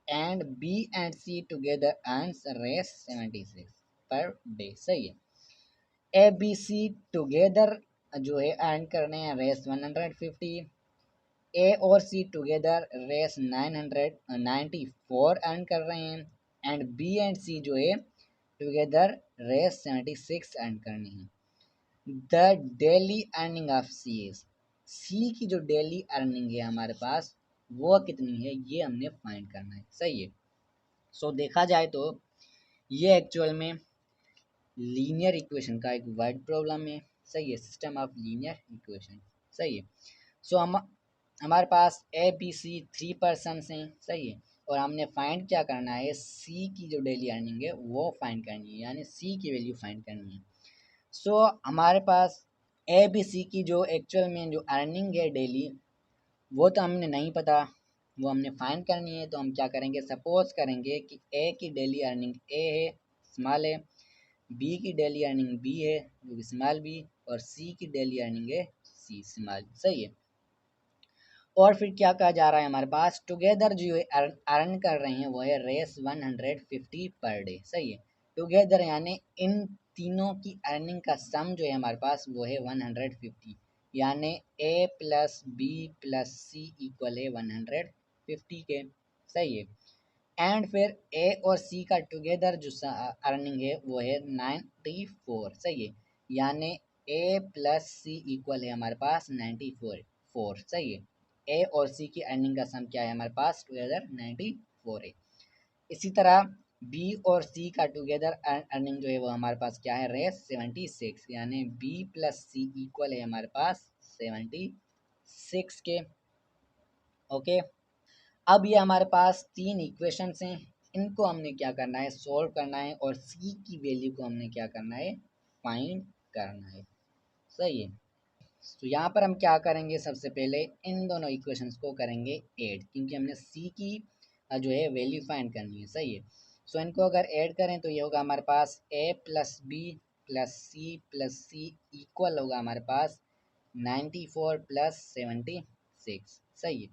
and B and C together earns race 76 per day, सही है। ए बी सी टुगेदर जो है अर्न करने हैं रेस 150, ए और सी टुगेदर रेस 994 अर्न कर रहे हैं, एंड बी एंड सी जो है टुगेदर रेस 76 अर्न करनी है। The daily earning of C is, C की जो डेली अर्निंग है हमारे पास वो कितनी है, ये हमने फाइंड करना है, सही है। सो देखा जाए तो ये एक्चुअल में लीनियर इक्वेशन का एक वर्ड प्रॉब्लम है, सही है, सिस्टम ऑफ लीनियर इक्वेशन, सही है। सो हमारे पास ए बी सी 3 पर्सनस हैं, सही है, और हमने फाइंड क्या करना है, सी की जो डेली अर्निंग है वो फाइंड करनी है, यानी सी की वैल्यू फाइंड करनी है। सो हमारे पास ए बी सी की जो एक्चुअल में जो अर्निंग है डेली, वो तो हमने नहीं पता, वो हमने फाइंड करनी है। तो हम क्या करेंगे, सपोज करेंगे कि ए की डेली अर्निंग ए है, स्मॉल है, बी की डेली अर्निंग बी है जो कि स्मॉल बी, और सी की डेली अर्निंग है सी स्मॉल, सही है। और फिर क्या कहा जा रहा है हमारे पास, टुगेदर जो अर्न कर रहे हैं वो है रेस 150 पर डे, सही है। टुगेदर यानी इन तीनों की अर्निंग का सम जो है हमारे पास वो है 150, यानी ए प्लस बी प्लस सी इक्वल है 150 के, सही है। एंड फिर ए और सी का टुगेदर जो अर्निंग है वो है 94, सही है, यानी ए प्लस सी इक्वल है हमारे पास 94, सही है। ए और सी की अर्निंग का सम क्या है हमारे पास, टुगेदर 94 है। इसी तरह बी और सी का टुगेदर अर्निंग जो है वो हमारे पास क्या है, रेस 76, यानी बी प्लस सी इक्वल है हमारे पास 76 के, ओके। अब ये हमारे पास तीन इक्वेशंस हैं, इनको हमने क्या करना है, सॉल्व करना है, और सी की वैल्यू को हमने क्या करना है, फाइंड करना है, सही है। तो यहाँ पर हम क्या करेंगे, सबसे पहले इन दोनों इक्वेशंस को करेंगे ऐड, क्योंकि हमने सी की जो है वैल्यू फाइंड करनी है, सही है। सो इनको अगर ऐड करें तो ये होगा हमारे पास ए प्लस सी इक्वल होगा हमारे पास 94 प्लस 76, सही है।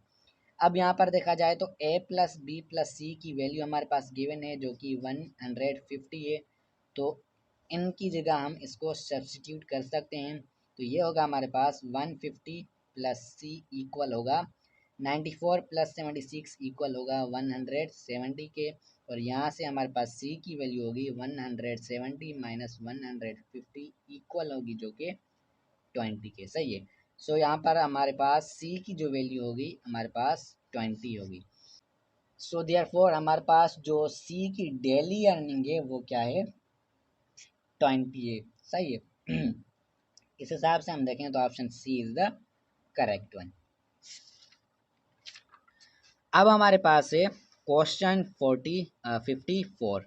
अब यहाँ पर देखा जाए तो ए प्लस बी प्लस सी की वैल्यू हमारे पास गिवन है जो कि 150 है, तो इनकी जगह हम इसको सब्स्टिट्यूट कर सकते हैं। तो ये होगा हमारे पास 150 प्लस सी इक्वल होगा 94 प्लस 76 इक्वल होगा 170 के, और यहाँ से हमारे पास सी की वैल्यू होगी 170 माइनस 150 इक्वल होगी जो कि 20 के, सही है। सो यहाँ पर हमारे पास सी की जो वैल्यू होगी हमारे पास 20 होगी। सो देयरफॉर हमारे पास जो सी की डेली अर्निंग है वो क्या है, 20 है, सही है। इस हिसाब से हम देखें तो option C is the correct one. अब हमारे पास है क्वेश्चन 54।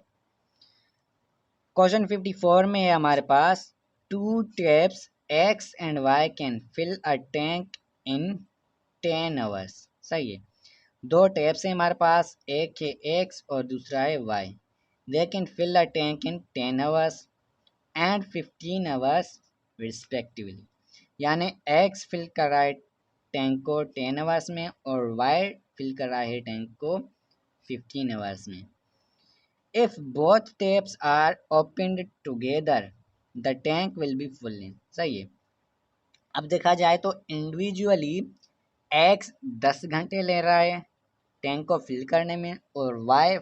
क्वेश्चन 54 में है हमारे पास, two taps X and Y can fill a tank in 10 hours, सही है। दो टैप्स हैं हमारे पास, एक है एक्स और दूसरा है Y. They can fill a tank in 10 hours and 15 hours respectively, यानी एक्स फिल कर रहा है टैंक को 10 आवर्स में और वाई फिल कर रहा है टैंक को 15 आवर्स में। If both taps are opened together, the tank will be full in, सही है। अब देखा जाए तो इंडिविजुअली एक्स 10 घंटे ले रहा है टैंक को फिल करने में, और वाई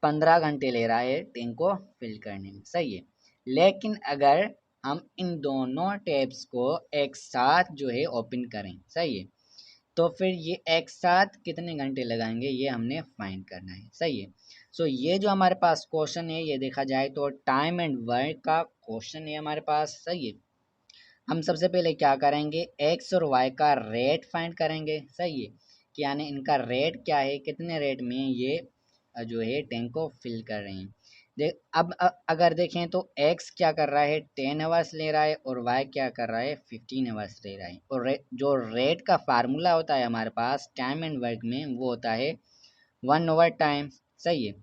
15 घंटे ले रहा है टैंक को फिल करने में, सही है। लेकिन अगर हम इन दोनों टैप्स को एक साथ जो है ओपन करें, सही है, तो फिर ये एक साथ कितने घंटे लगाएंगे ये हमने फाइंड करना है, सही है। सो ये जो हमारे पास क्वेश्चन है ये देखा जाए तो टाइम एंड वर्क का क्वेश्चन है हमारे पास, सही है। हम सबसे पहले क्या करेंगे, एक्स और वाई का रेट फाइंड करेंगे, सही है, कि यानी इनका रेट क्या है, कितने रेट में ये जो है टैंक को फिल कर रहे हैं। देख अब अगर देखें तो एक्स क्या कर रहा है, 10 आवर्स ले रहा है, और वाई क्या कर रहा है, 15 आवर्स ले रहा है। और जो रेट का फार्मूला होता है हमारे पास टाइम एंड वर्क में वो होता है 1/टाइम, सही है।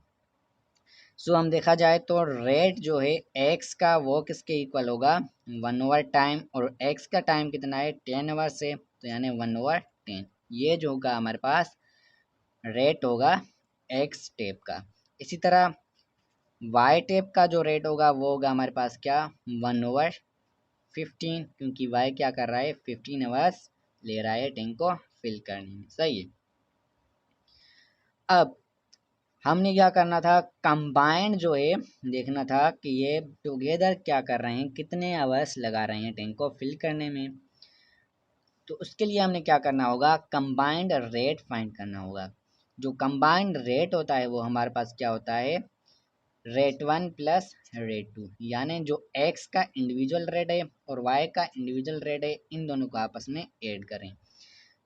सो हम देखा जाए तो रेट जो है एक्स का वो किसके इक्वल होगा, 1/टाइम, और एक्स का टाइम कितना है 10 आवर्स है, तो यानी 1/10, ये जो होगा हमारे पास रेट होगा एक्स टेप का। इसी तरह वाई टेप का जो रेट होगा वो होगा हमारे पास क्या, 1/15, क्योंकि वाई क्या कर रहा है 15 आवर्स ले रहा है टैंक को फिल करने में, सही है। अब हमने क्या करना था, कंबाइंड जो है देखना था कि ये टुगेदर क्या कर रहे हैं, कितने आवर्स लगा रहे हैं टैंक को फिल करने में। तो उसके लिए हमने क्या करना होगा, कंबाइंड रेट फाइंड करना होगा। जो कंबाइंड रेट होता है वो हमारे पास क्या होता है, रेट 1 प्लस रेट 2, यानी जो x का इंडिविजुअल रेट है और y का इंडिविजुअल रेट है, इन दोनों को आपस में ऐड करें।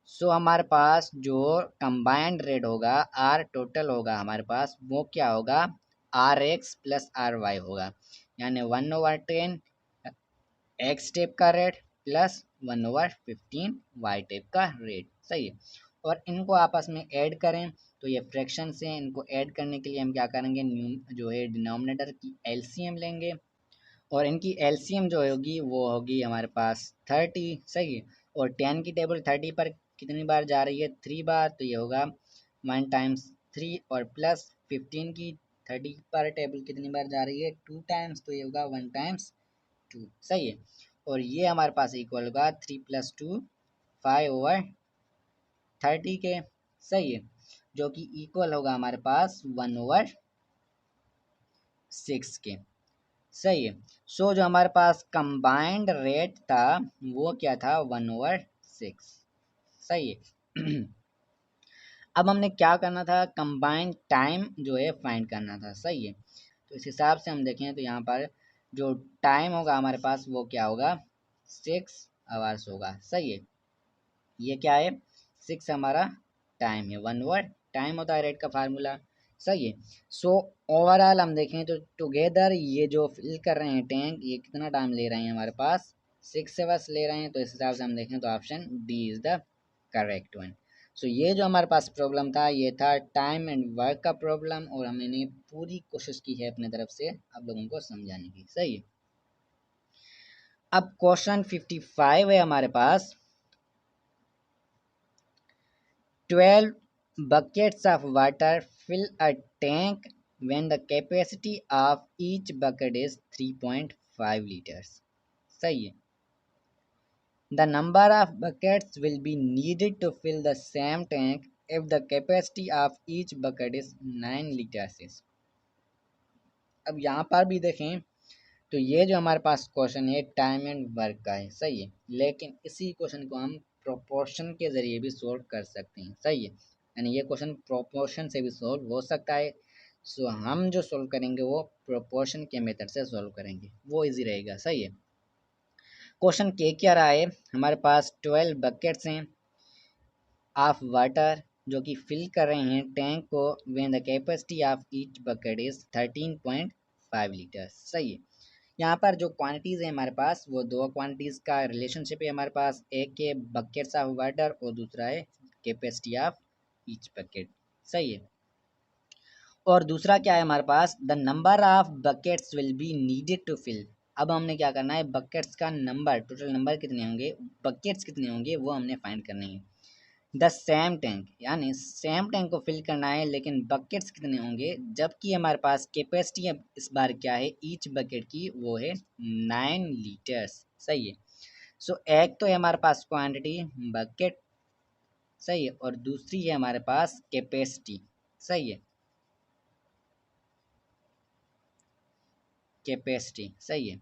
सो हमारे पास जो कंबाइंड रेट होगा, आर टोटल होगा हमारे पास, वो क्या होगा, R X plus R Y होगा, यानी 1/10 एक्स टेप का रेट प्लस 1/15 वाई टेप का रेट। सही है। और इनको आपस में ऐड करें तो ये फ्रैक्शन से, इनको ऐड करने के लिए हम क्या करेंगे, जो है डिनोमिनेटर की एलसीएम लेंगे, और इनकी एलसीएम जो होगी वो होगी हमारे पास 30। सही है। और 10 की टेबल 30 पर कितनी बार जा रही है, 3 बार, तो ये होगा 1 टाइम्स 3, और प्लस 15 की 30 पर टेबल कितनी बार जा रही है, 2 टाइम्स, तो ये होगा 1 टाइम्स 2। सही है। और ये हमारे पास इक्वल होगा 3 + 2 5/30 के। सही है। जो कि इक्वल होगा हमारे पास 1/6 के। सही है। सो जो हमारे पास कंबाइंड रेट था वो क्या था, 1/6। सही है। अब हमने क्या करना था, कंबाइंड टाइम जो है फाइंड करना था। सही है। तो इस हिसाब से हम देखें तो यहाँ पर जो टाइम होगा हमारे पास वो क्या होगा, 6 आवर्स होगा। सही है। ये क्या है, 6 हमारा टाइम है, 1 टाइम होता है रेट का फार्मूला। सही है। सो ओवरऑल हम देखें तो टुगेदर ये जो फिल कर रहे हैं टैंक, ये कितना टाइम ले रहे हैं हमारे पास, 6 आवर्स ले रहे हैं। तो इस हिसाब से हम देखें तो option D is the correct one. So ये जो हमारे पास प्रॉब्लम था ये था टाइम एंड वर्क का प्रॉब्लम, और हमने पूरी कोशिश की है अपने तरफ से आप लोगों को समझाने की। सही है। अब क्वेश्चन 55 है हमारे पास, 12 buckets of water fill a tank when the capacity of each bucket is 3.5 liters. सही है। The number of buckets will be needed to fill the same tank if the capacity of each bucket is 9 liters. अब यहाँ पर भी देखें तो ये जो हमारे पास क्वेश्चन है टाइम एंड वर्क का है। सही है। लेकिन इसी क्वेश्चन को हम प्रोपोर्शन के ज़रिए भी सोल्व कर सकते हैं। सही है। यानी ये क्वेश्चन प्रोपोर्शन से भी सोल्व हो सकता है। सो हम जो सोल्व करेंगे वो प्रोपोर्शन के मेथड से सोल्व करेंगे, वो इजी रहेगा। सही है। क्वेश्चन के क्या रहा है, हमारे पास 12 बकेट्स हैं ऑफ वाटर जो कि फिल कर रहे हैं टैंक को, when the capacity of each bucket is 13.5 litres. सही है। यहाँ पर जो क्वांटिटीज़ है हमारे पास वो दो क्वांटिटीज़ का रिलेशनशिप है हमारे पास, एक है बकेट्स ऑफ वाटर और दूसरा है कैपेसिटी ऑफ ईच बकेट। सही है। और दूसरा क्या है हमारे पास, the number of buckets will be needed to fill. अब हमने क्या करना है, बकेट्स का नंबर, टोटल नंबर कितने होंगे, बकेट्स कितने होंगे वो हमने फाइंड करने हैं। द सेम टैंक, यानी सेम टैंक को फिल करना है लेकिन बकेट्स कितने होंगे, जबकि हमारे पास कैपेसिटी अब इस बार क्या है ईच बकेट की, वो है 9 लीटर्स। सही है। सो एक तो है हमारे पास क्वांटिटी बकेट, सही है, और दूसरी है हमारे पास कैपेसिटी। सही है, कैपेसिटी। सही है।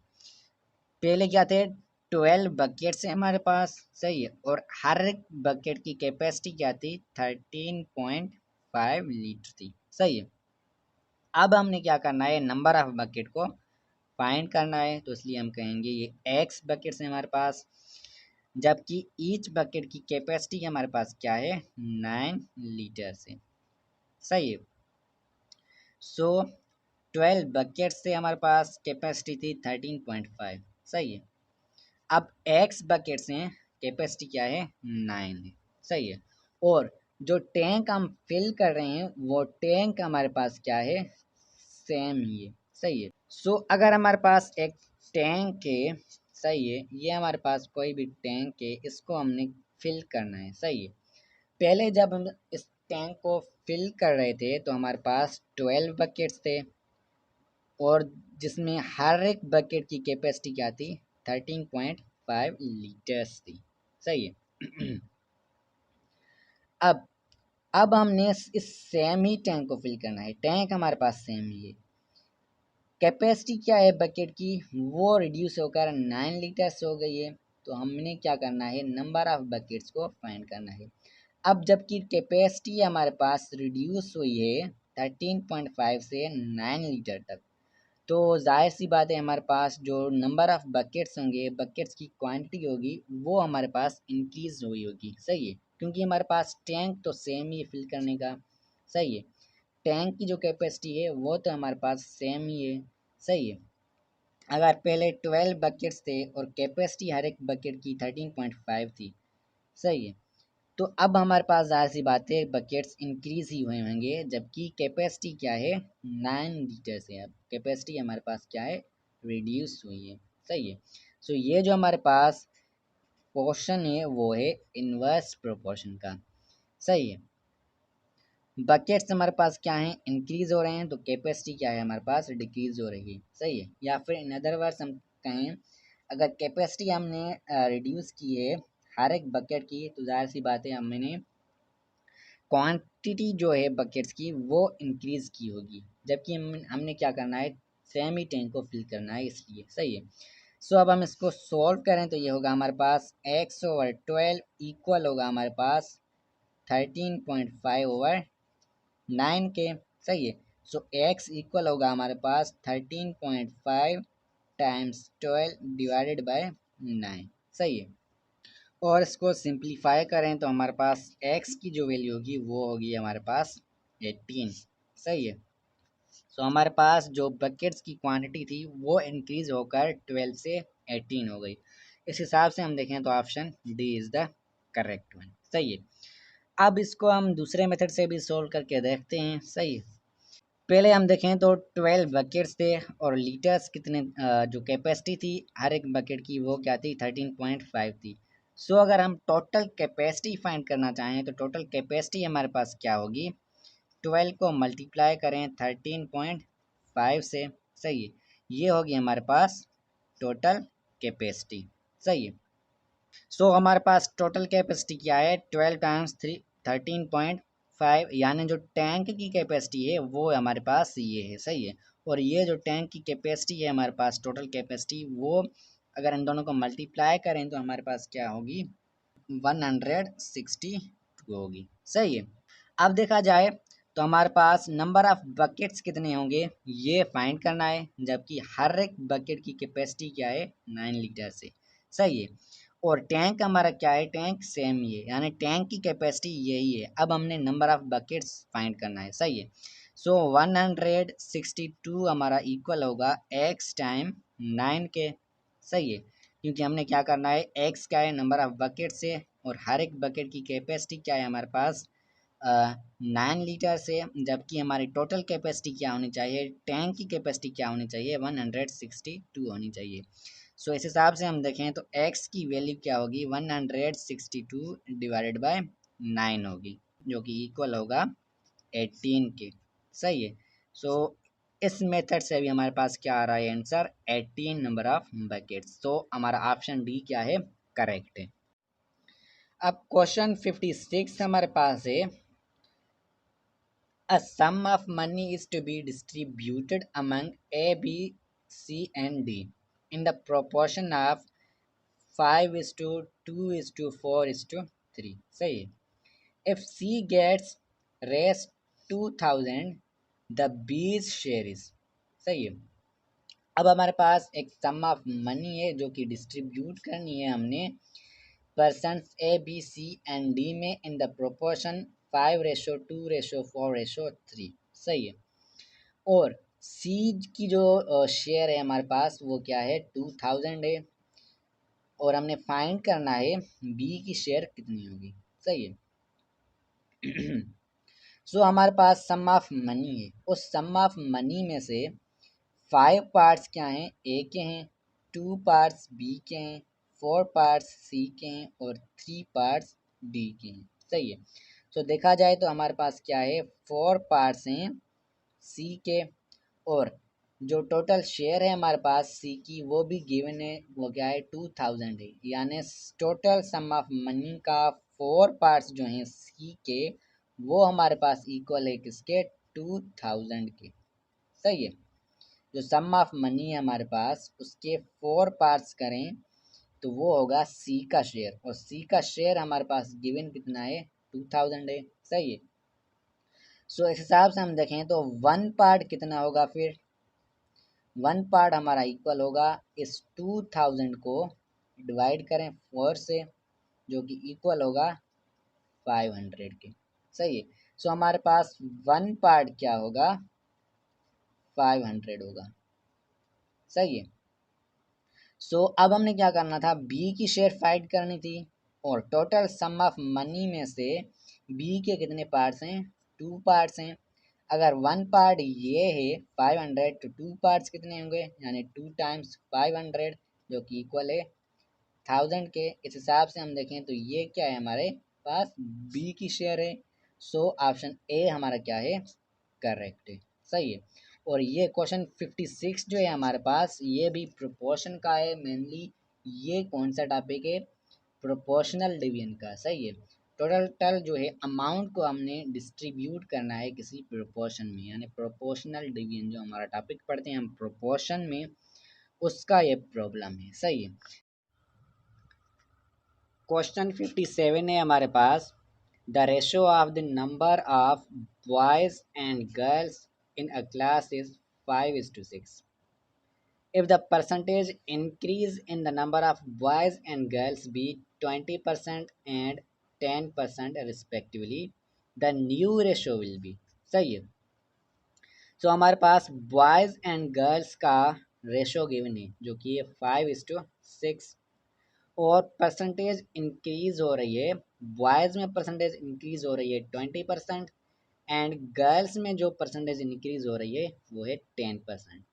पहले क्या थे, 12 बकेट्स है हमारे पास। सही है। और हर एक बकेट की कैपेसिटी क्या थी, 13.5 लीटर थी। सही है। अब हमने क्या करना है, नंबर ऑफ बकेट को फाइंड करना है, तो इसलिए हम कहेंगे ये एक्स बकेट्स है हमारे पास, जबकि ईच बकेट की कैपेसिटी हमारे पास क्या है, 9 लीटर से। सही है। सो 12 बकेट से हमारे पास कैपेसिटी थी 13.5। सही है। अब एक्स बकेट्स हैं, कैपेसिटी क्या है, 9 है। सही है। और जो टैंक हम फिल कर रहे हैं वो टैंक हमारे पास क्या है, सेम ही है। सही है। सो अगर हमारे पास एक टैंक है, सही है, ये हमारे पास कोई भी टैंक है, इसको हमने फिल करना है। सही है। पहले जब हम इस टैंक को फिल कर रहे थे तो हमारे पास 12 बकेट्स थे, और जिसमें हर एक बकेट की कैपेसिटी क्या थी, 13.5 लीटर्स थी। सही है। अब अब हमने इस सेम ही टैंक को फिल करना है, टैंक हमारे पास सेम ही है, कैपेसिटी क्या है बकेट की, वो रिड्यूस होकर 9 लीटर्स हो गई है। तो हमने क्या करना है, नंबर ऑफ बकेट्स को फाइंड करना है। अब जबकि कैपेसिटी हमारे पास रिड्यूस हुई है 13.5 से 9 लीटर तक, तो जाहिर सी बात है हमारे पास जो नंबर ऑफ़ बकेट्स होंगे, बकेट्स की क्वांटिटी होगी वो हमारे पास इंक्रीज़ हुई होगी, सही है। क्योंकि हमारे पास टैंक तो सेम ही है फिल करने का, सही है। टैंक की जो कैपेसिटी है वो तो हमारे पास सेम ही है, सही है। अगर पहले 12 बकेट्स थे और कैपेसिटी हर एक बकेट की 13.5 थी, सही है। तो अब हमारे पास ज़ाहिर सी बात है बकेट्स इंक्रीज ही हुए होंगे, जबकि कैपेसिटी क्या है 9 लीटर से अब कैपेसिटी हमारे पास क्या है रिड्यूस हुई है, सही है। सो ये जो हमारे पास पोर्शन है वो है इन्वर्स प्रोपोर्शन का, सही है। बकेट्स हमारे पास क्या है इंक्रीज हो रहे हैं तो कैपेसिटी क्या है हमारे पास डिक्रीज हो रही है, सही है। या फिर इन अदर वर्ड्स हम कहें अगर कैपेसिटी हमने रिड्यूस की है हर एक बकेट की तो जाहिर सी बात है हमने क्वांटिटी जो है बकेट्स की वो इंक्रीज की होगी, जबकि हमने क्या करना है सेम ही टैंक को फिल करना है इसलिए, सही है। सो अब हम इसको सॉल्व करें तो ये होगा हमारे पास x/12 इक्वल होगा हमारे पास 13.5/9 के, सही है। सो x इक्वल होगा हमारे पास 13.5 टाइम्स 12 डिवाइडेड बाय 9, सही है। और इसको सिंप्लीफाई करें तो हमारे पास x की जो वैल्यू होगी वो होगी हमारे पास 18, सही है। सो हमारे पास जो बकेट्स की क्वांटिटी थी वो इंक्रीज होकर 12 से 18 हो गई। इस हिसाब से हम देखें तो option D is the correct one, सही है। अब इसको हम दूसरे मेथड से भी सोल्व करके देखते हैं, सही है। पहले हम देखें तो 12 बकेट्स थे और लीटर्स कितने जो कैपेसिटी थी हर एक बकेट की वो क्या थी 13.5 थी। सो अगर हम टोटल कैपेसिटी फाइंड करना चाहें तो टोटल कैपेसिटी हमारे पास क्या होगी 12 को मल्टीप्लाई करें 13.5 से, सही है। ये होगी हमारे पास टोटल कैपेसिटी, सही है। सो हमारे पास टोटल कैपेसिटी क्या है 12 टाइम्स 13.5 यानी जो टैंक की कैपेसिटी है वो हमारे पास ये है, सही है। और ये जो टैंक की कैपेसिटी है हमारे पास टोटल कैपेसिटी वो अगर इन दोनों को मल्टीप्लाई करें तो हमारे पास क्या होगी 162 होगी, सही है। अब देखा जाए तो हमारे पास नंबर ऑफ बकेट्स कितने होंगे ये फाइंड करना है, जबकि हर एक बकेट की कैपेसिटी क्या है 9 लीटर से, सही है। और टैंक हमारा क्या है टैंक सेम ही है यानी टैंक की कैपेसिटी यही है। अब हमने नंबर ऑफ बकेट्स फाइंड करना है, सही है। सो 162 हमारा इक्वल होगा x टाइम 9 के, सही है। क्योंकि हमने क्या करना है x क्या है नंबर ऑफ बकेट से और हर एक बकेट की कैपेसिटी क्या है हमारे पास 9 लीटर से, जबकि हमारी टोटल कैपेसिटी क्या होनी चाहिए टैंक की कैपेसिटी क्या होनी चाहिए 162 होनी चाहिए। सो इस हिसाब से हम देखें तो x की वैल्यू क्या होगी 162 डिवाइडेड बाय 9 होगी जो कि इक्वल होगा 18 के, सही है। सो इस मेथड से भी हमारे पास क्या आ रहा है आंसर 18 नंबर ऑफ बकेट्स। तो हमारा ऑप्शन डी क्या है करेक्ट है। अब क्वेश्चन 56 हमारे पास है a sum of money is to be distributed among A, B, C and D in the proportion of 5:2:4:3, सही है। If C gets raised 2000 the B's share is, सही है। अब हमारे पास एक सम ऑफ मनी है जो कि डिस्ट्रीब्यूट करनी है हमने persons A B C and D में इन द प्रोपोर्शन 5:2:4:3, सही है। और सी की जो शेयर है हमारे पास वो क्या है 2000 है और हमने फाइंड करना है बी की शेयर कितनी होगी, सही है। सो हमारे पास सम ऑफ मनी है, उस सम ऑफ मनी में से 5 पार्ट्स क्या हैं ए के हैं, 2 पार्ट्स बी के हैं, 4 पार्ट्स सी के हैं और 3 पार्ट्स डी के हैं, सही है। सो देखा जाए तो हमारे पास क्या है 4 पार्ट्स हैं सी के और जो टोटल शेयर है हमारे पास सी की वो भी गिवन है वो क्या है 2000 है, यानी टोटल सम ऑफ मनी का 4 पार्ट्स जो हैं सी के वो हमारे पास इक्वल है किसके 2000 के, सही है। जो सम ऑफ मनी है हमारे पास उसके 4 पार्ट्स करें तो वो होगा सी का शेयर और सी का शेयर हमारे पास गिवन कितना है 2000 है, सही है। सो इस हिसाब से हम देखें तो 1 पार्ट कितना होगा फिर वन पार्ट हमारा इक्वल होगा इस 2000 को डिवाइड करें 4 से, जो कि इक्वल होगा 500 के। सही है। सो हमारे पास वन पार्ट क्या होगा, 500 होगा। सही है। सो अब हमने क्या करना था, बी की शेयर फाइंड करनी थी, और टोटल सम ऑफ मनी में से बी के कितने पार्ट्स हैं, 2 पार्ट्स हैं। अगर वन पार्ट ये है 500 तो 2 पार्ट्स कितने होंगे, यानी 2 टाइम्स 500, जो कि इक्वल है 1000 के। इस हिसाब से हम देखें तो ये क्या है, हमारे पास बी की शेयर है। सो ऑप्शन ए हमारा क्या है, करेक्ट है। सही है। और ये क्वेश्चन 56 जो है हमारे पास, ये भी प्रोपोर्शन का है मेनली। ये कौन सा टॉपिक है, प्रोपोर्शनल डिवीजन का। सही है। टोटल जो है अमाउंट को हमने डिस्ट्रीब्यूट करना है किसी प्रोपोर्शन में, यानी प्रोपोर्शनल डिवीजन जो हमारा टॉपिक पढ़ते हैं हम प्रोपोर्शन में, उसका ये प्रॉब्लम है। सही है। क्वेश्चन 57 है हमारे पास, the ratio of the number of boys and girls in a class is 5:6. If the percentage increase in the number of boys and girls be 20% and 10% respectively, the new ratio will be। सही है। सो हमारे पास boys and girls का ratio given है, जो कि है 5:6, और percentage increase हो रही है। बॉयज़ में परसेंटेज इंक्रीज हो रही है 20%, एंड गर्ल्स में जो परसेंटेज इंक्रीज हो रही है वो है 10%।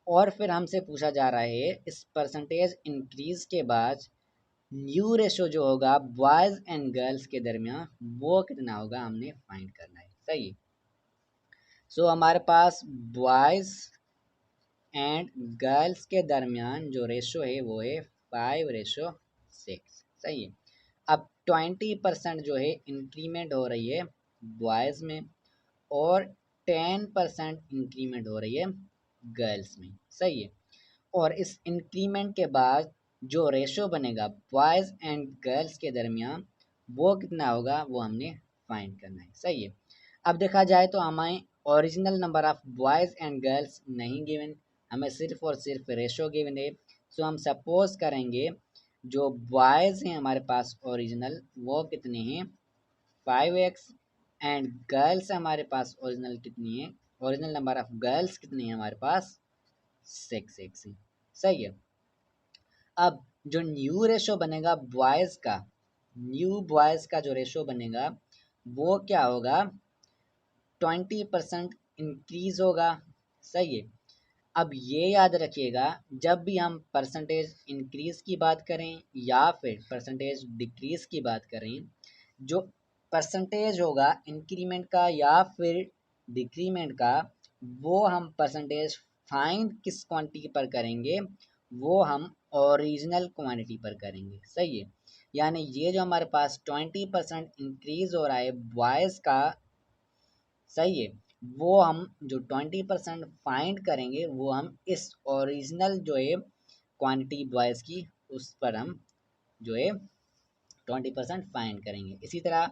और फिर हमसे पूछा जा रहा है इस परसेंटेज इंक्रीज के बाद न्यू रेशो जो होगा बॉयज़ एंड गर्ल्स के दरमियान वो कितना होगा, हमने फाइंड करना है। सही। सो हमारे पास बॉयज़ एंड गर्ल्स के दरमियान जो रेशो है वो है 5:6। सही है। अब 20% जो है इंक्रीमेंट हो रही है बॉयज़ में, और 10% इंक्रीमेंट हो रही है गर्ल्स में। सही है। और इस इंक्रीमेंट के बाद जो रेशो बनेगा बॉयज़ एंड गर्ल्स के दरमियान वो कितना होगा, वो हमने फाइंड करना है। सही है। अब देखा जाए तो हमें original number of boys and girls नहीं गिवन, हमें सिर्फ और सिर्फ रेशो गिवन है। सो हम सपोज करेंगे जो बॉयज़ हैं हमारे पास ओरिजिनल वो कितने हैं 5x, एंड गर्ल्स हमारे पास ओरिजिनल कितनी है, ओरिजिनल नंबर ऑफ गर्ल्स कितनी है हमारे पास 6x है। सही है। अब जो न्यू रेशो बनेगा बॉयज़ का, न्यू बॉयज़ का जो रेशो बनेगा वो क्या होगा, 20% इंक्रीज होगा। सही है। अब ये याद रखिएगा, जब भी हम परसेंटेज इंक्रीज की बात करें या फिर परसेंटेज डिक्रीज की बात करें, जो परसेंटेज होगा इंक्रीमेंट का या फिर डिक्रीमेंट का, वो हम परसेंटेज फाइंड किस क्वांटिटी पर करेंगे, वो हम ओरिजिनल क्वांटिटी पर करेंगे। सही है। यानी ये जो हमारे पास 20% इंक्रीज हो रहा है बॉयज़ का, सही है, वो हम जो 20% फाइंड करेंगे वो हम इस ओरिजिनल जो है क्वांटिटी बॉयज़ की, उस पर हम जो है 20% फाइंड करेंगे। इसी तरह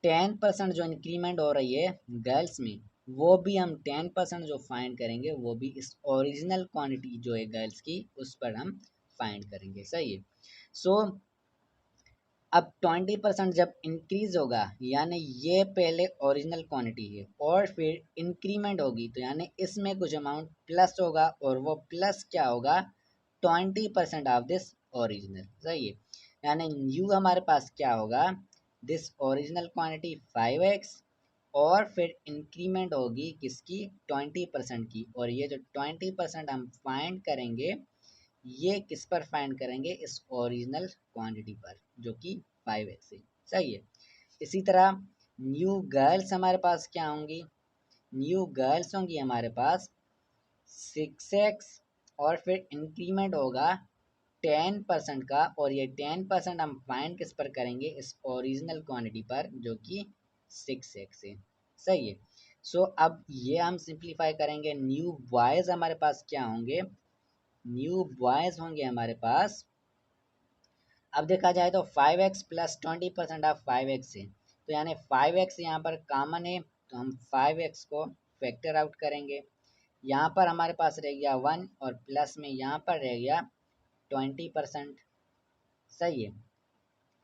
10% जो इंक्रीमेंट हो रही है गर्ल्स में, वो भी हम 10% जो फाइंड करेंगे वो भी इस ओरिजिनल क्वांटिटी जो है गर्ल्स की, उस पर हम फाइंड करेंगे। सही है। सो अब 20% जब इंक्रीज होगा, यानी ये पहले ओरिजिनल क्वांटिटी है, और फिर इंक्रीमेंट होगी तो यानी इसमें कुछ अमाउंट प्लस होगा, और वो प्लस क्या होगा, 20% ऑफ दिस ओरिजिनल। सही है। यानी न्यू हमारे पास क्या होगा, दिस ओरिजिनल क्वांटिटी 5x, और फिर इंक्रीमेंट होगी किसकी, 20% की, और ये जो 20% हम फाइंड करेंगे ये किस पर फाइंड करेंगे, इस ओरिजिनल क्वांटिटी पर, जो कि 5x है। सही है। इसी तरह न्यू गर्ल्स हमारे पास क्या होंगी, न्यू गर्ल्स होंगी हमारे पास 6x, और फिर इंक्रीमेंट होगा 10% का, और ये 10% हम फाइंड किस पर करेंगे, इस ओरिजिनल क्वांटिटी पर, जो कि 6x है। सही है। सो अब ये हम सिंप्लीफाई करेंगे, न्यू बॉयज़ हमारे पास क्या होंगे, न्यू बॉयज़ होंगे हमारे पास, अब देखा जाए तो 5x प्लस 20% ऑफ 5x है, तो यानी 5x यहाँ पर कॉमन है, तो हम 5x को फैक्टर आउट करेंगे। यहाँ पर हमारे पास रह गया 1 और प्लस में यहाँ पर रह गया 20%। सही है।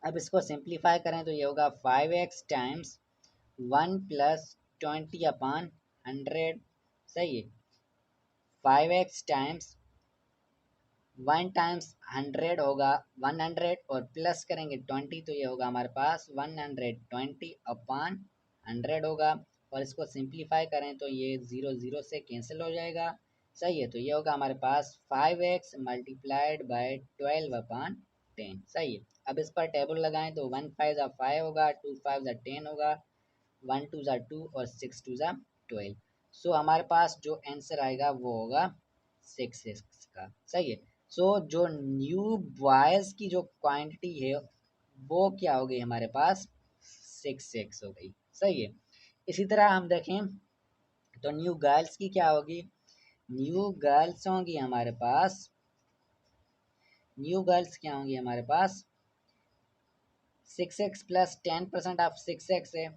अब इसको सिंप्लीफाई करें तो ये होगा 5x टाइम्स 1 प्लस 20 अपॉन 100। सही है। 5x टाइम्स 1 टाइम्स 100 होगा 100 और प्लस करेंगे 20 तो ये होगा हमारे पास 120 अपॉन 100 होगा। और इसको सिंप्लीफाई करें तो ये 0 0 से कैंसिल हो जाएगा। सही है। तो ये होगा हमारे पास 5x मल्टीप्लाइड बाय 12 अपॉन 10। सही है। अब इस पर टेबल लगाएं तो 1 5 ज़ा 5 होगा, 2 5 ज़ा 10 होगा, 1 2 ज़ा 2 और 6 2 ज़ा 12। सो हमारे पास जो आंसर आएगा वो होगा 6 का। सही है। सो जो न्यू बॉयज की जो क्वांटिटी है वो क्या हो गई हमारे पास 6 हो गई। सही है। इसी तरह हम देखें तो न्यू गर्ल्स की क्या होगी। न्यू गर्ल्स होंगी हमारे पास, न्यू गर्ल्स क्या होंगी हमारे पास 6x प्लस 10% ऑफ 6x है।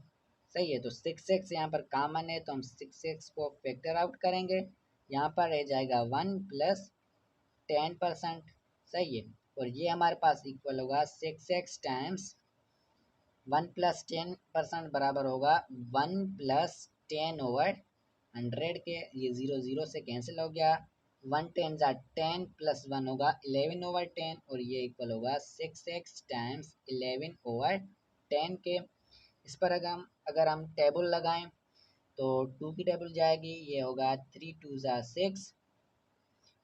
सही है। तो 6x यहाँ पर कॉमन है तो हम 6x को फैक्टर आउट करेंगे। यहाँ पर रह जाएगा 1 प्लस 10%। सही है। और ये हमारे पास इक्वल होगा 6x टाइम्स 1 प्लस 10% बराबर होगा 1 प्लस 10 ओवर 100 के। ये 0 0 से कैंसिल हो गया। 1 10 ज़ा 10 प्लस 1 होगा 11 ओवर 10 और ये इक्वल होगा 6x टाइम्स 11 ओवर 10 के। इस पर अगर हम टेबल लगाएं तो 2 की टेबल जाएगी, ये होगा 3 2 ज़ा 6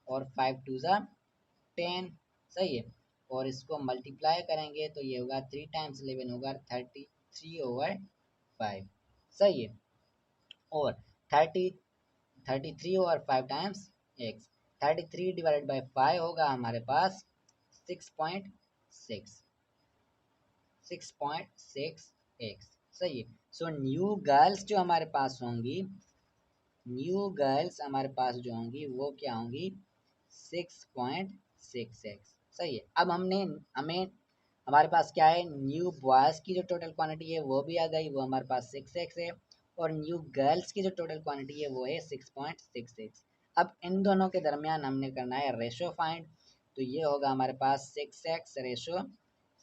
और 5 2 ज़ा 10। सही है। और इसको मल्टीप्लाई करेंगे तो ये होगा 3 टाइम्स 11 होगा 33 ओवर 5। सही है। और 30 33 over 5 times x, 33 divided by 5 होगा हमारे पास 6.6 6.6 एक्स। सही है। सो न्यू गर्ल्स जो हमारे पास होंगी, न्यू गर्ल्स हमारे पास जो होंगी वो क्या होंगी 6.6x। सही है। अब हमें हमारे पास क्या है न्यू बॉयज़ की जो टोटल क्वांटिटी है वो भी आ गई, वो हमारे पास 6x है। और न्यू गर्ल्स की जो टोटल क्वांटिटी है वो है 6.6x। अब इन दोनों के दरमियान हमने करना है रेशो फाइंड। तो ये होगा हमारे पास 6x ratio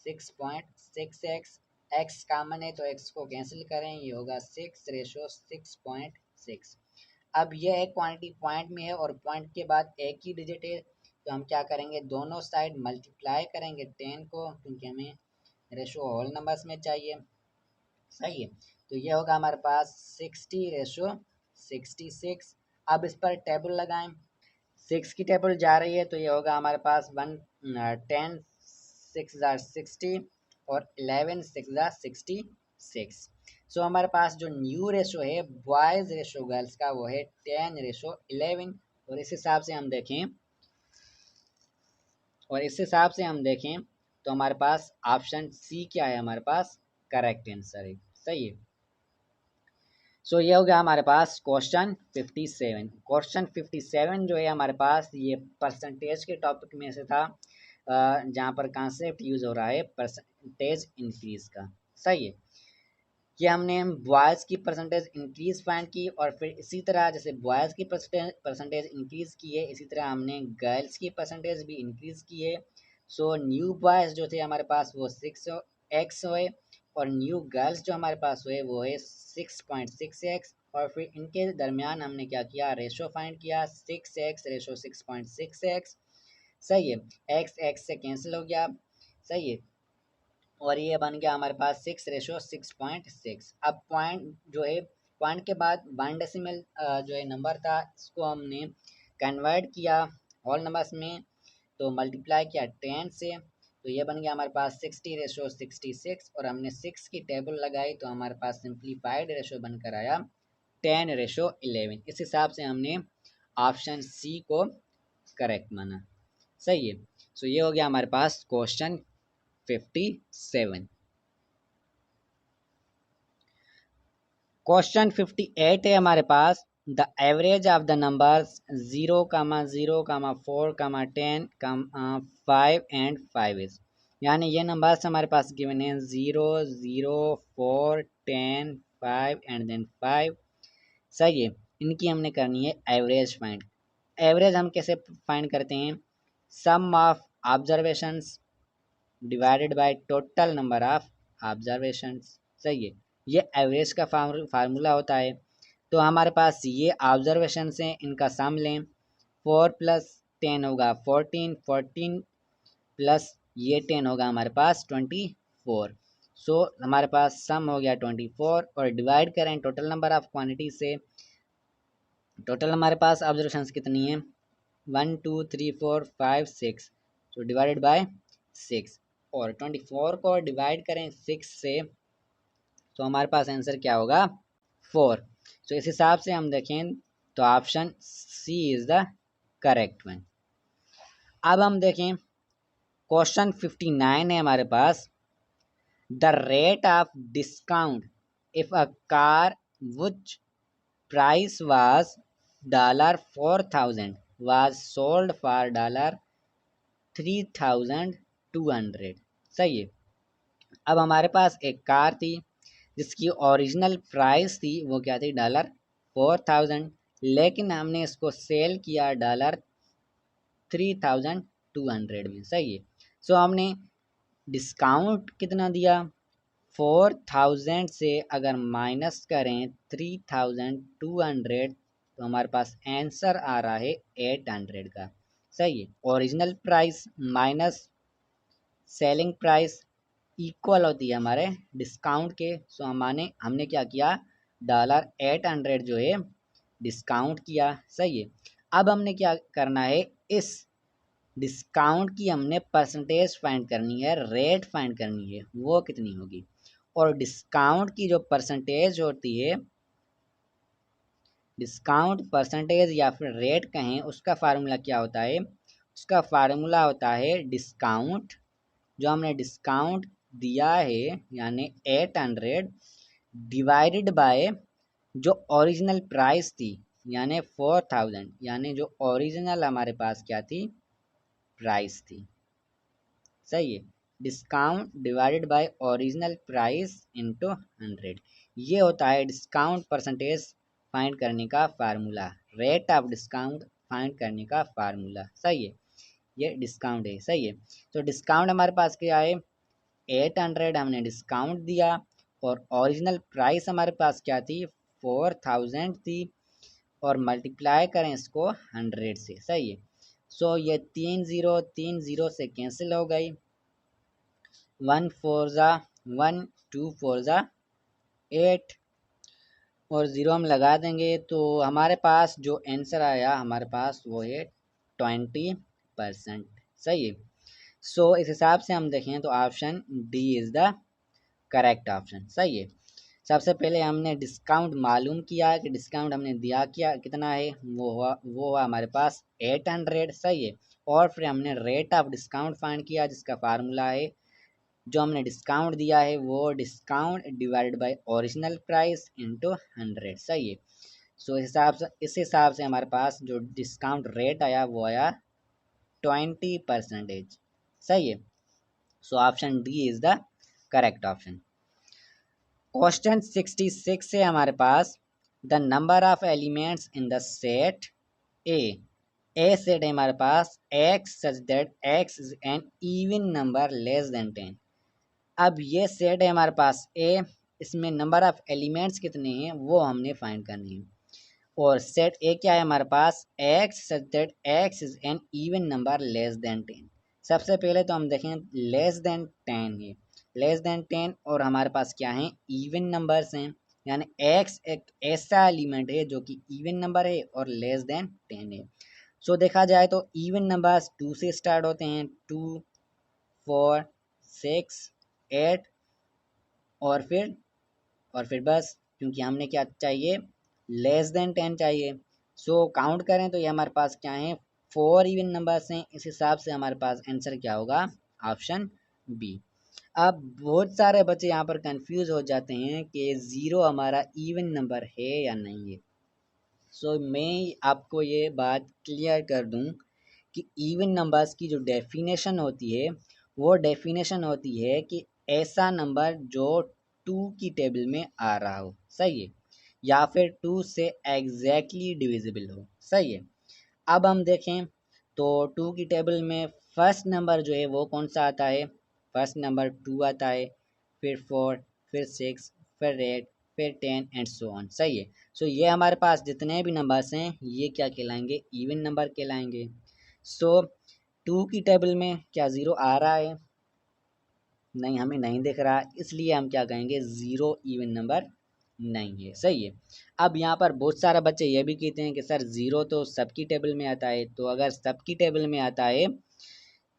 6.6x। x common है तो x को कैंसिल करें, ये होगा 6 रेशो 6.6। अब ये एक क्वांटिटी पॉइंट में है और पॉइंट के बाद एक ही डिजिट है तो हम क्या करेंगे दोनों साइड मल्टीप्लाई करेंगे 10 को, क्योंकि हमें रेशो होल नंबर्स में चाहिए। सही है। तो ये होगा हमारे पास 60 रेशो 66। अब इस पर टेबल लगाएं, 6 की टेबल जा रही है तो ये होगा हमारे पास 10 6 ज़ा 60 और 11 6 ज़ा 66। सो हमारे पास जो न्यू रेशो है बॉयज़ रेशो गर्ल्स का वो है 10 रेशो 11। और इस हिसाब से हम देखें तो हमारे पास ऑप्शन सी क्या है हमारे पास करेक्ट आंसर है। सही है। सो ये हो गया हमारे पास क्वेश्चन 57। क्वेश्चन 57 जो है हमारे पास ये परसेंटेज के टॉपिक में से था, जहाँ पर कॉन्सेप्ट यूज़ हो रहा है परसेंटेज इंक्रीज का। सही है। कि हमने बॉयज़ की परसेंटेज इंक्रीज फाइंड की और फिर इसी तरह जैसे बॉयज़ की परसेंटेज इंक्रीज की है इसी तरह हमने गर्ल्स की परसेंटेज भी इंक्रीज की है। सो न्यू बॉयज़ जो थे हमारे पास वो 6x हुए और न्यू गर्ल्स जो हमारे पास हुए वो है 6.6x। और फिर इनके दरमियान हमने क्या किया रेशो फाइंड किया 6x रेशो 6.6x। सही है। x से कैंसिल हो गया। सही है। और ये बन गया हमारे पास 6 रेशो 6.6। अब पॉइंट जो है पॉइंट के बाद 1 डेसिमल जो है नंबर था इसको हमने कन्वर्ट किया होल नंबर्स में तो मल्टीप्लाई किया 10 से तो ये बन गया हमारे पास 60 रेशो 66। और हमने 6 की टेबल लगाई तो हमारे पास सिंप्लीफाइड रेशो बनकर आया 10 रेशो 11। इस हिसाब से हमने ऑप्शन सी को करेक्ट माना। सही है। सो ये हो गया हमारे पास क्वेश्चन 57। क्वेश्चन 58 है हमारे पास the average of the numbers 0, 0, 4, 10, 5 and 5 is. यानी ये नंबर्स हमारे पास गिवन है 0, 0, 4, 10, 5 एंड देन 5। सही है। इनकी हमने करनी है एवरेज फाइंड। एवरेज हम कैसे फाइंड करते हैं? Sum of observations divided by total number of observations. सही है, ये एवरेज का फार्मूला होता है। तो हमारे पास ये ऑब्जर्वेशन हैं, इनका सम लें, 4 + 10 होगा 14, 14 प्लस ये 10 होगा हमारे पास 24। सो हमारे पास सम हो गया 24 और डिवाइड करें टोटल नंबर ऑफ क्वांटिटी से। टोटल हमारे पास ऑब्जर्वेशन कितनी है? 1 2 3 4 5 6, तो डिवाइडेड बाय 6 और 24 को डिवाइड करें 6 से तो हमारे पास आंसर क्या होगा? 4। तो इस हिसाब से हम देखें तो option C is the correct one. अब हम देखें क्वेश्चन 59 है हमारे पास, the rate of discount if a car which price was $4,000 was sold for $3,200। सही है। अब हमारे पास एक कार थी जिसकी ओरिजिनल प्राइस थी वो क्या थी? $4,000, लेकिन हमने इसको सेल किया $3,200 में। सही है। सो हमने डिस्काउंट कितना दिया? 4000 से अगर माइनस करें 3200 तो हमारे पास आंसर आ रहा है 800 का। सही है। Original price minus selling price equal होती है हमारे डिस्काउंट के। सो हमने क्या किया? $800 जो है डिस्काउंट किया। सही है। अब हमने क्या करना है? इस डिस्काउंट की हमने परसेंटेज फाइंड करनी है, रेट फाइंड करनी है, वो कितनी होगी। और डिस्काउंट की जो परसेंटेज होती है, डिस्काउंट परसेंटेज या फिर रेट कहें, उसका फार्मूला क्या होता है? उसका फार्मूला होता है डिस्काउंट, जो हमने डिस्काउंट दिया है यानी 800 डिवाइडेड बाय जो ओरिजिनल प्राइस थी यानी 4000, यानी जो ओरिजिनल हमारे पास क्या थी? प्राइस थी। सही है। Discount divided by original price into 100, ये होता है डिस्काउंट परसेंटेज फाइंड करने का formula, rate of discount find करने का फार्मूला। सही है, ये डिस्काउंट है। सही है। तो डिस्काउंट हमारे पास क्या है? 800 हमने डिस्काउंट दिया और ओरिजिनल प्राइस हमारे पास क्या थी? 4000 थी और मल्टीप्लाई करें इसको 100 से। सही है। सो ये 3 0 से कैंसिल हो गई, 1 4 ज़ा 1, 2 4 ज़ा 8 और 0 हम लगा देंगे तो हमारे पास जो आंसर आया हमारे पास वो है 20%। सही है। सो इस हिसाब से हम देखें तो option D is the correct option. सही है। सबसे पहले हमने डिस्काउंट मालूम किया कि डिस्काउंट हमने दिया क्या कितना है, वो हुआ हमारे पास 800। सही है। और फिर हमने रेट ऑफ डिस्काउंट फाइंड किया जिसका फार्मूला है, जो हमने डिस्काउंट दिया है वो discount divided by original price into 100। सही है। सो इस हिसाब से हमारे पास जो डिस्काउंट रेट आया वो आया 20%। सही है। So option D is the correct option. Question 66 है हमारे पास, the number of elements in the set A set है हमारे पास X such that X is an even number less than 10। अब ये सेट है हमारे पास ए, इसमें नंबर ऑफ एलिमेंट्स कितने हैं वो हमने फाइंड करनी है। और सेट ए क्या है हमारे पास? X such that X is an even number less than 10। सबसे पहले तो हम देखें लेस देन 10 है, लेस देन 10 और हमारे पास क्या है? इवन नंबर्स हैं, यानी एक्स एक ऐसा एलिमेंट है जो कि इवन नंबर है और लेस देन 10 है। सो देखा जाए तो इवन नंबर्स 2 से स्टार्ट होते हैं, 2 4 6 8 और फिर बस, क्योंकि हमने क्या चाहिए? लेस देन 10 चाहिए। सो काउंट करें तो ये हमारे पास क्या है? 4 इवन नंबर्स हैं। इस हिसाब से हमारे पास आंसर क्या होगा? Option B. अब बहुत सारे बच्चे यहाँ पर कंफ्यूज हो जाते हैं कि 0 हमारा इवन नंबर है या नहीं है। सो मैं आपको ये बात क्लियर कर दूं कि इवन नंबर्स की जो डेफिनेशन होती है वो डेफिनेशन होती है कि ऐसा नंबर जो 2 की टेबल में आ रहा हो। सही है। या फिर 2 से एग्जैक्टली डिविजिबल हो। सही है। अब हम देखें तो 2 की टेबल में फर्स्ट नंबर जो है वो कौन सा आता है, फर्स्ट नंबर 2 आता है, फिर 4, फिर 6, फिर 8, फिर 10 एंड सो ऑन। सही है। सो ये हमारे पास जितने भी नंबर्स हैं ये क्या कहलाएंगे, इवन नंबर कहलाएंगे। सो 2 की टेबल में क्या ज़ीरो आ रहा है, नहीं हमें नहीं दिख रहा, इसलिए हम क्या कहेंगे, ज़ीरो इवन नंबर नहीं है। सही है। अब यहाँ पर बहुत सारे बच्चे ये भी कहते हैं कि सर ज़ीरो तो सबकी टेबल में आता है, तो अगर सबकी टेबल में आता है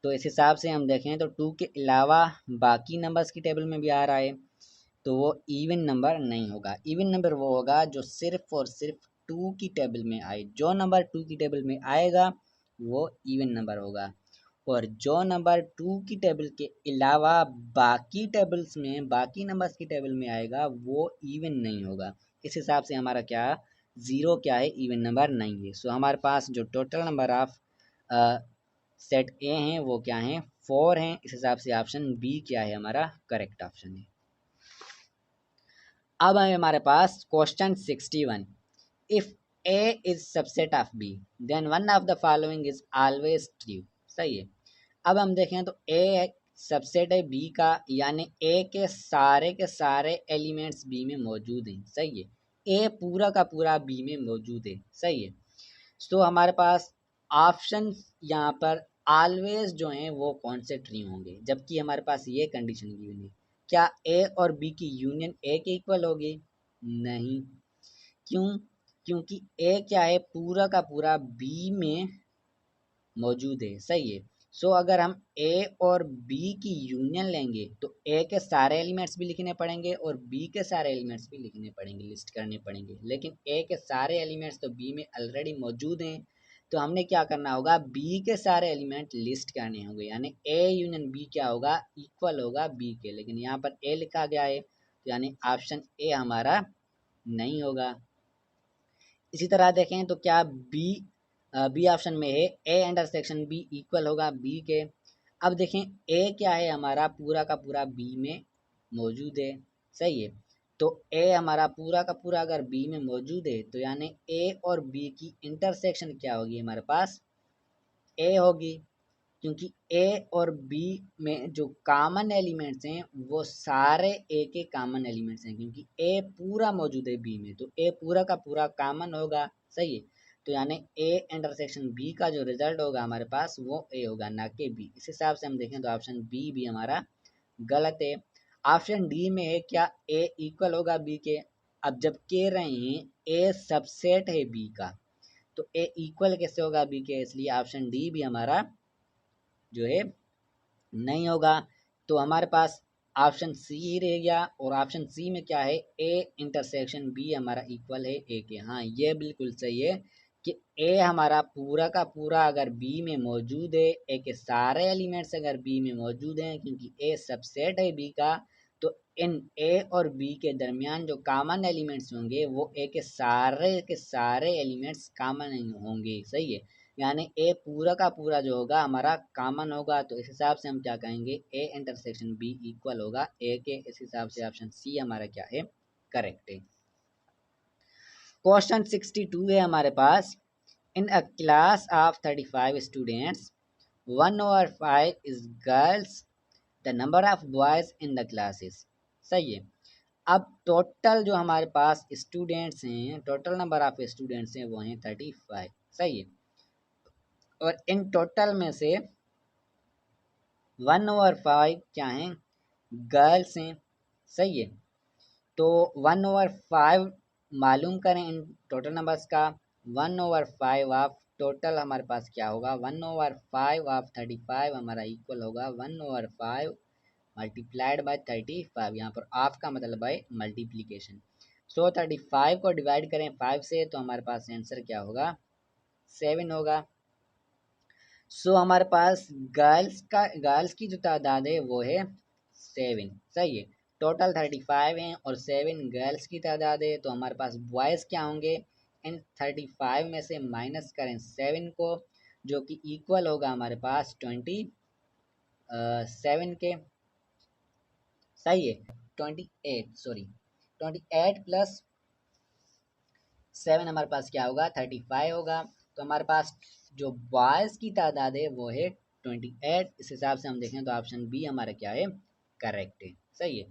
तो इस हिसाब से हम देखें तो 2 के अलावा बाकी नंबर्स की टेबल में भी आ रहा है, तो वो इवन नंबर नहीं होगा। इवन नंबर वो होगा जो सिर्फ और सिर्फ 2 की टेबल में आए। जो नंबर 2 की टेबल में आएगा वो इवन नंबर होगा, और जो नंबर 2 की टेबल के अलावा बाकी टेबल्स में बाकी नंबर्स की टेबल में आएगा वो इवन नहीं होगा। इस हिसाब से हमारा क्या, ज़ीरो क्या है, इवन नंबर नहीं है। सो हमारे पास जो टोटल नंबर ऑफ सेट ए हैं वो क्या हैं, 4 हैं। इस हिसाब से ऑप्शन बी क्या है, हमारा करेक्ट ऑप्शन है। अब है हमारे पास question 61, if A is subset of B then one of the following is always true. सही है। अब हम देखें तो ए सबसेट है बी का, यानी ए के सारे एलिमेंट्स बी में मौजूद हैं। सही है। ए पूरा का पूरा बी में मौजूद है। सही है। तो हमारे पास ऑप्शन यहाँ पर ऑलवेज जो हैं वो कौन से ट्रू होंगे, जबकि हमारे पास ये कंडीशन गिवन है। क्या ए और बी की यूनियन ए के इक्वल होगी, नहीं। क्यों, क्योंकि ए क्या है, पूरा का पूरा बी में मौजूद है। सही है। सो अगर हम ए और बी की यूनियन लेंगे तो ए के सारे एलिमेंट्स भी लिखने पड़ेंगे और बी के सारे एलिमेंट्स भी लिखने पड़ेंगे, लिस्ट करने पड़ेंगे, लेकिन ए के सारे एलिमेंट्स तो बी में ऑलरेडी मौजूद हैं। तो हमने क्या करना होगा, बी के सारे एलिमेंट लिस्ट करने होंगे, यानी ए यूनियन बी क्या होगा, इक्वल होगा बी के, लेकिन यहाँ पर ए लिखा गया है तो यानी ऑप्शन ए हमारा नहीं होगा। इसी तरह देखें तो क्या बी बी ऑप्शन में है ए इंटरसेक्शन बी इक्वल होगा बी के। अब देखें ए क्या है, हमारा पूरा का पूरा बी में मौजूद है। सही है। तो ए हमारा पूरा का पूरा अगर बी में मौजूद है तो यानी ए और बी की इंटरसेक्शन क्या होगी, हमारे पास ए होगी, क्योंकि ए और बी में जो कॉमन एलिमेंट्स हैं वो सारे ए के कॉमन एलिमेंट्स हैं, क्योंकि ए पूरा मौजूद है बी में तो ए पूरा का पूरा कॉमन होगा। सही है। तो यानी ए इंटरसेक्शन बी का जो रिजल्ट होगा हमारे पास वो ए होगा, ना कि बी। इस हिसाब से हम देखें तो ऑप्शन बी भी हमारा गलत है। ऑप्शन डी में है क्या ए इक्वल होगा बी के। अब जब कह रहे हैं ए सबसेट है बी का तो ए इक्वल कैसे होगा बी के, इसलिए ऑप्शन डी भी हमारा जो है नहीं होगा। तो हमारे पास ऑप्शन सी ही रह गया, और ऑप्शन सी में क्या है, ए इंटरसेक्शन बी हमारा इक्वल है ए के। हाँ ये बिल्कुल सही है कि ए हमारा पूरा का पूरा अगर बी में मौजूद है, ए के सारे एलिमेंट्स अगर बी में मौजूद हैं, क्योंकि ए सबसेट है बी का, तो इन ए और बी के दरमियान जो कॉमन एलिमेंट्स होंगे वो ए के सारे एलिमेंट्स कॉमन होंगे। सही है। यानी ए पूरा का पूरा जो होगा हमारा कॉमन होगा, तो इस हिसाब से हम क्या कहेंगे, ए इंटरसेक्शन बी इक्वल होगा ए के। इस हिसाब से ऑप्शन सी हमारा क्या है, करेक्ट है। क्वेश्चन 62 है हमारे पास, in a class of 35 students 1/5 is girls, the number of boys in the classes. सही है। अब टोटल जो हमारे पास स्टूडेंट्स हैं, टोटल नंबर ऑफ स्टूडेंट्स हैं वो हैं 35। सही है। और इन टोटल में से 1/5 क्या हैं, गर्ल्स हैं। सही है। तो 1/5 मालूम करें इन टोटल नंबर्स का। 1/5 ऑफ टोटल हमारे पास क्या होगा, 1/5 ऑफ 35 हमारा इक्वल होगा 1/5 मल्टीप्लाइड बाय 35। यहाँ पर ऑफ का मतलब है मल्टीप्लीकेशन। सो 35 को डिवाइड करें 5 से तो हमारे पास आंसर क्या होगा, 7 होगा। सो हमारे पास गर्ल्स की जो तादाद है वो है 7। सही है। टोटल 35 हैं और 7 गर्ल्स की तादाद है, तो हमारे पास बॉयज़ क्या होंगे, इन 35 में से माइनस करें 7 को, जो कि इक्वल होगा हमारे पास 27 के। सही है। 28 सॉरी 28 प्लस 7 हमारे पास क्या होगा 35 होगा। तो हमारे पास जो बॉयज़ की तादाद है वो है 28। इस हिसाब से हम देखें तो ऑप्शन बी हमारा क्या है करेक्ट है। सही है।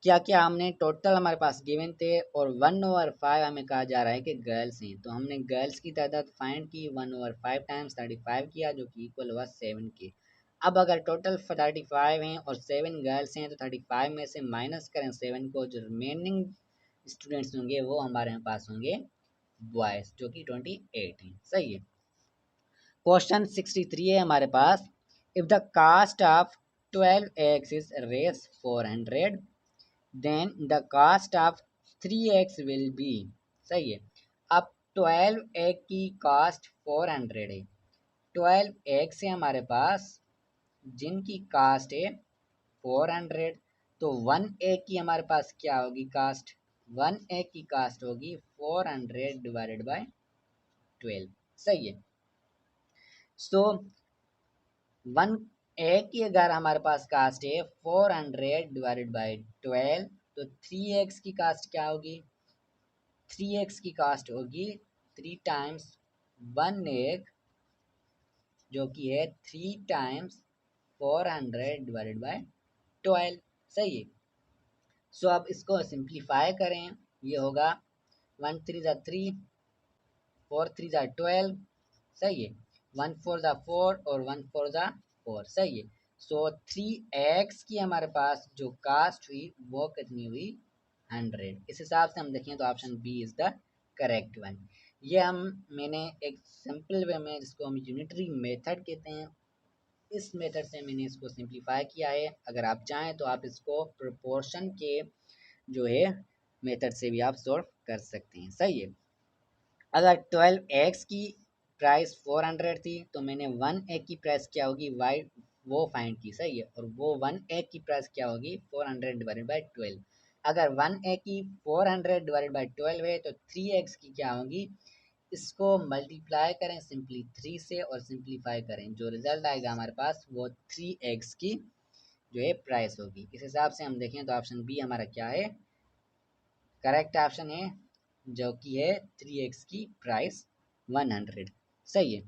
क्या क्या हमने टोटल हमारे पास गिवन थे और 1/5 हमें कहा जा रहा है कि गर्ल्स हैं, तो हमने गर्ल्स की तादाद फाइंड की 1/5 टाइम्स 35 किया जो कि इक्वल हुआ 7 के। अब अगर टोटल 35 हैं और 7 गर्ल्स हैं तो 35 में से माइनस करें 7 को, जो रिमेनिंग स्टूडेंट्स होंगे वो हमारे पास होंगे बॉयज जो कि 28 हैं। सही है। क्वेश्चन 63 है हमारे पास। If the cost of 12 eggs is रेस 400 then the cost of 3 eggs will be. सही है। अब 12 एग की कास्ट 400 है। 12 eggs है हमारे पास जिनकी कास्ट है 400। तो 1 egg की हमारे पास क्या होगी कास्ट, 1 egg की कास्ट होगी 400 डिवाइडेड बाय 12। सही है। सो 1 egg की अगर हमारे पास कास्ट है 400 डिवाइडेड बाय 12, तो 3 eggs की कास्ट क्या होगी, 3 eggs की कास्ट होगी 3 टाइम्स 1 egg जो कि है 3 टाइम्स 400 डिवाइडेड बाय 12। सही है। सो अब इसको सिंप्लीफाई करें, ये होगा 1 3 ज़ा 3, 4 3 ज़ा 12। सही है। 1 4 ज़ा 4 और 1 4 ज़ा 4। सही है। सो 3 eggs की हमारे पास जो कास्ट हुई वो कितनी हुई 100। इस हिसाब से हम देखें तो option B is the correct one. ये मैंने एक सिंपल वे में जिसको हम यूनिटरी मेथड कहते हैं, इस मेथड से मैंने इसको सिंप्लीफाई किया है। अगर आप चाहें तो आप इसको प्रोपोर्शन के जो है मेथड से भी आप सॉल्व कर सकते हैं। सही है। अगर 12 eggs की प्राइस 400 थी तो मैंने 1 egg की प्राइस क्या होगी वाई वो फाइंड की। सही है। और वो 1 egg की प्राइस क्या होगी 400 डिवाइडेड बाई 12। अगर 1 egg की 400 डिवाइडेड बाई 12 है तो 3 eggs की क्या होगी, इसको मल्टीप्लाई करें सिंपली 3 से और सिंप्लीफाई करें, जो रिजल्ट आएगा हमारे पास वो 3 eggs की जो है प्राइस होगी। इस हिसाब से हम देखें तो ऑप्शन बी हमारा क्या है करेक्ट ऑप्शन है, जो कि है 3 eggs की प्राइस 100। सही है।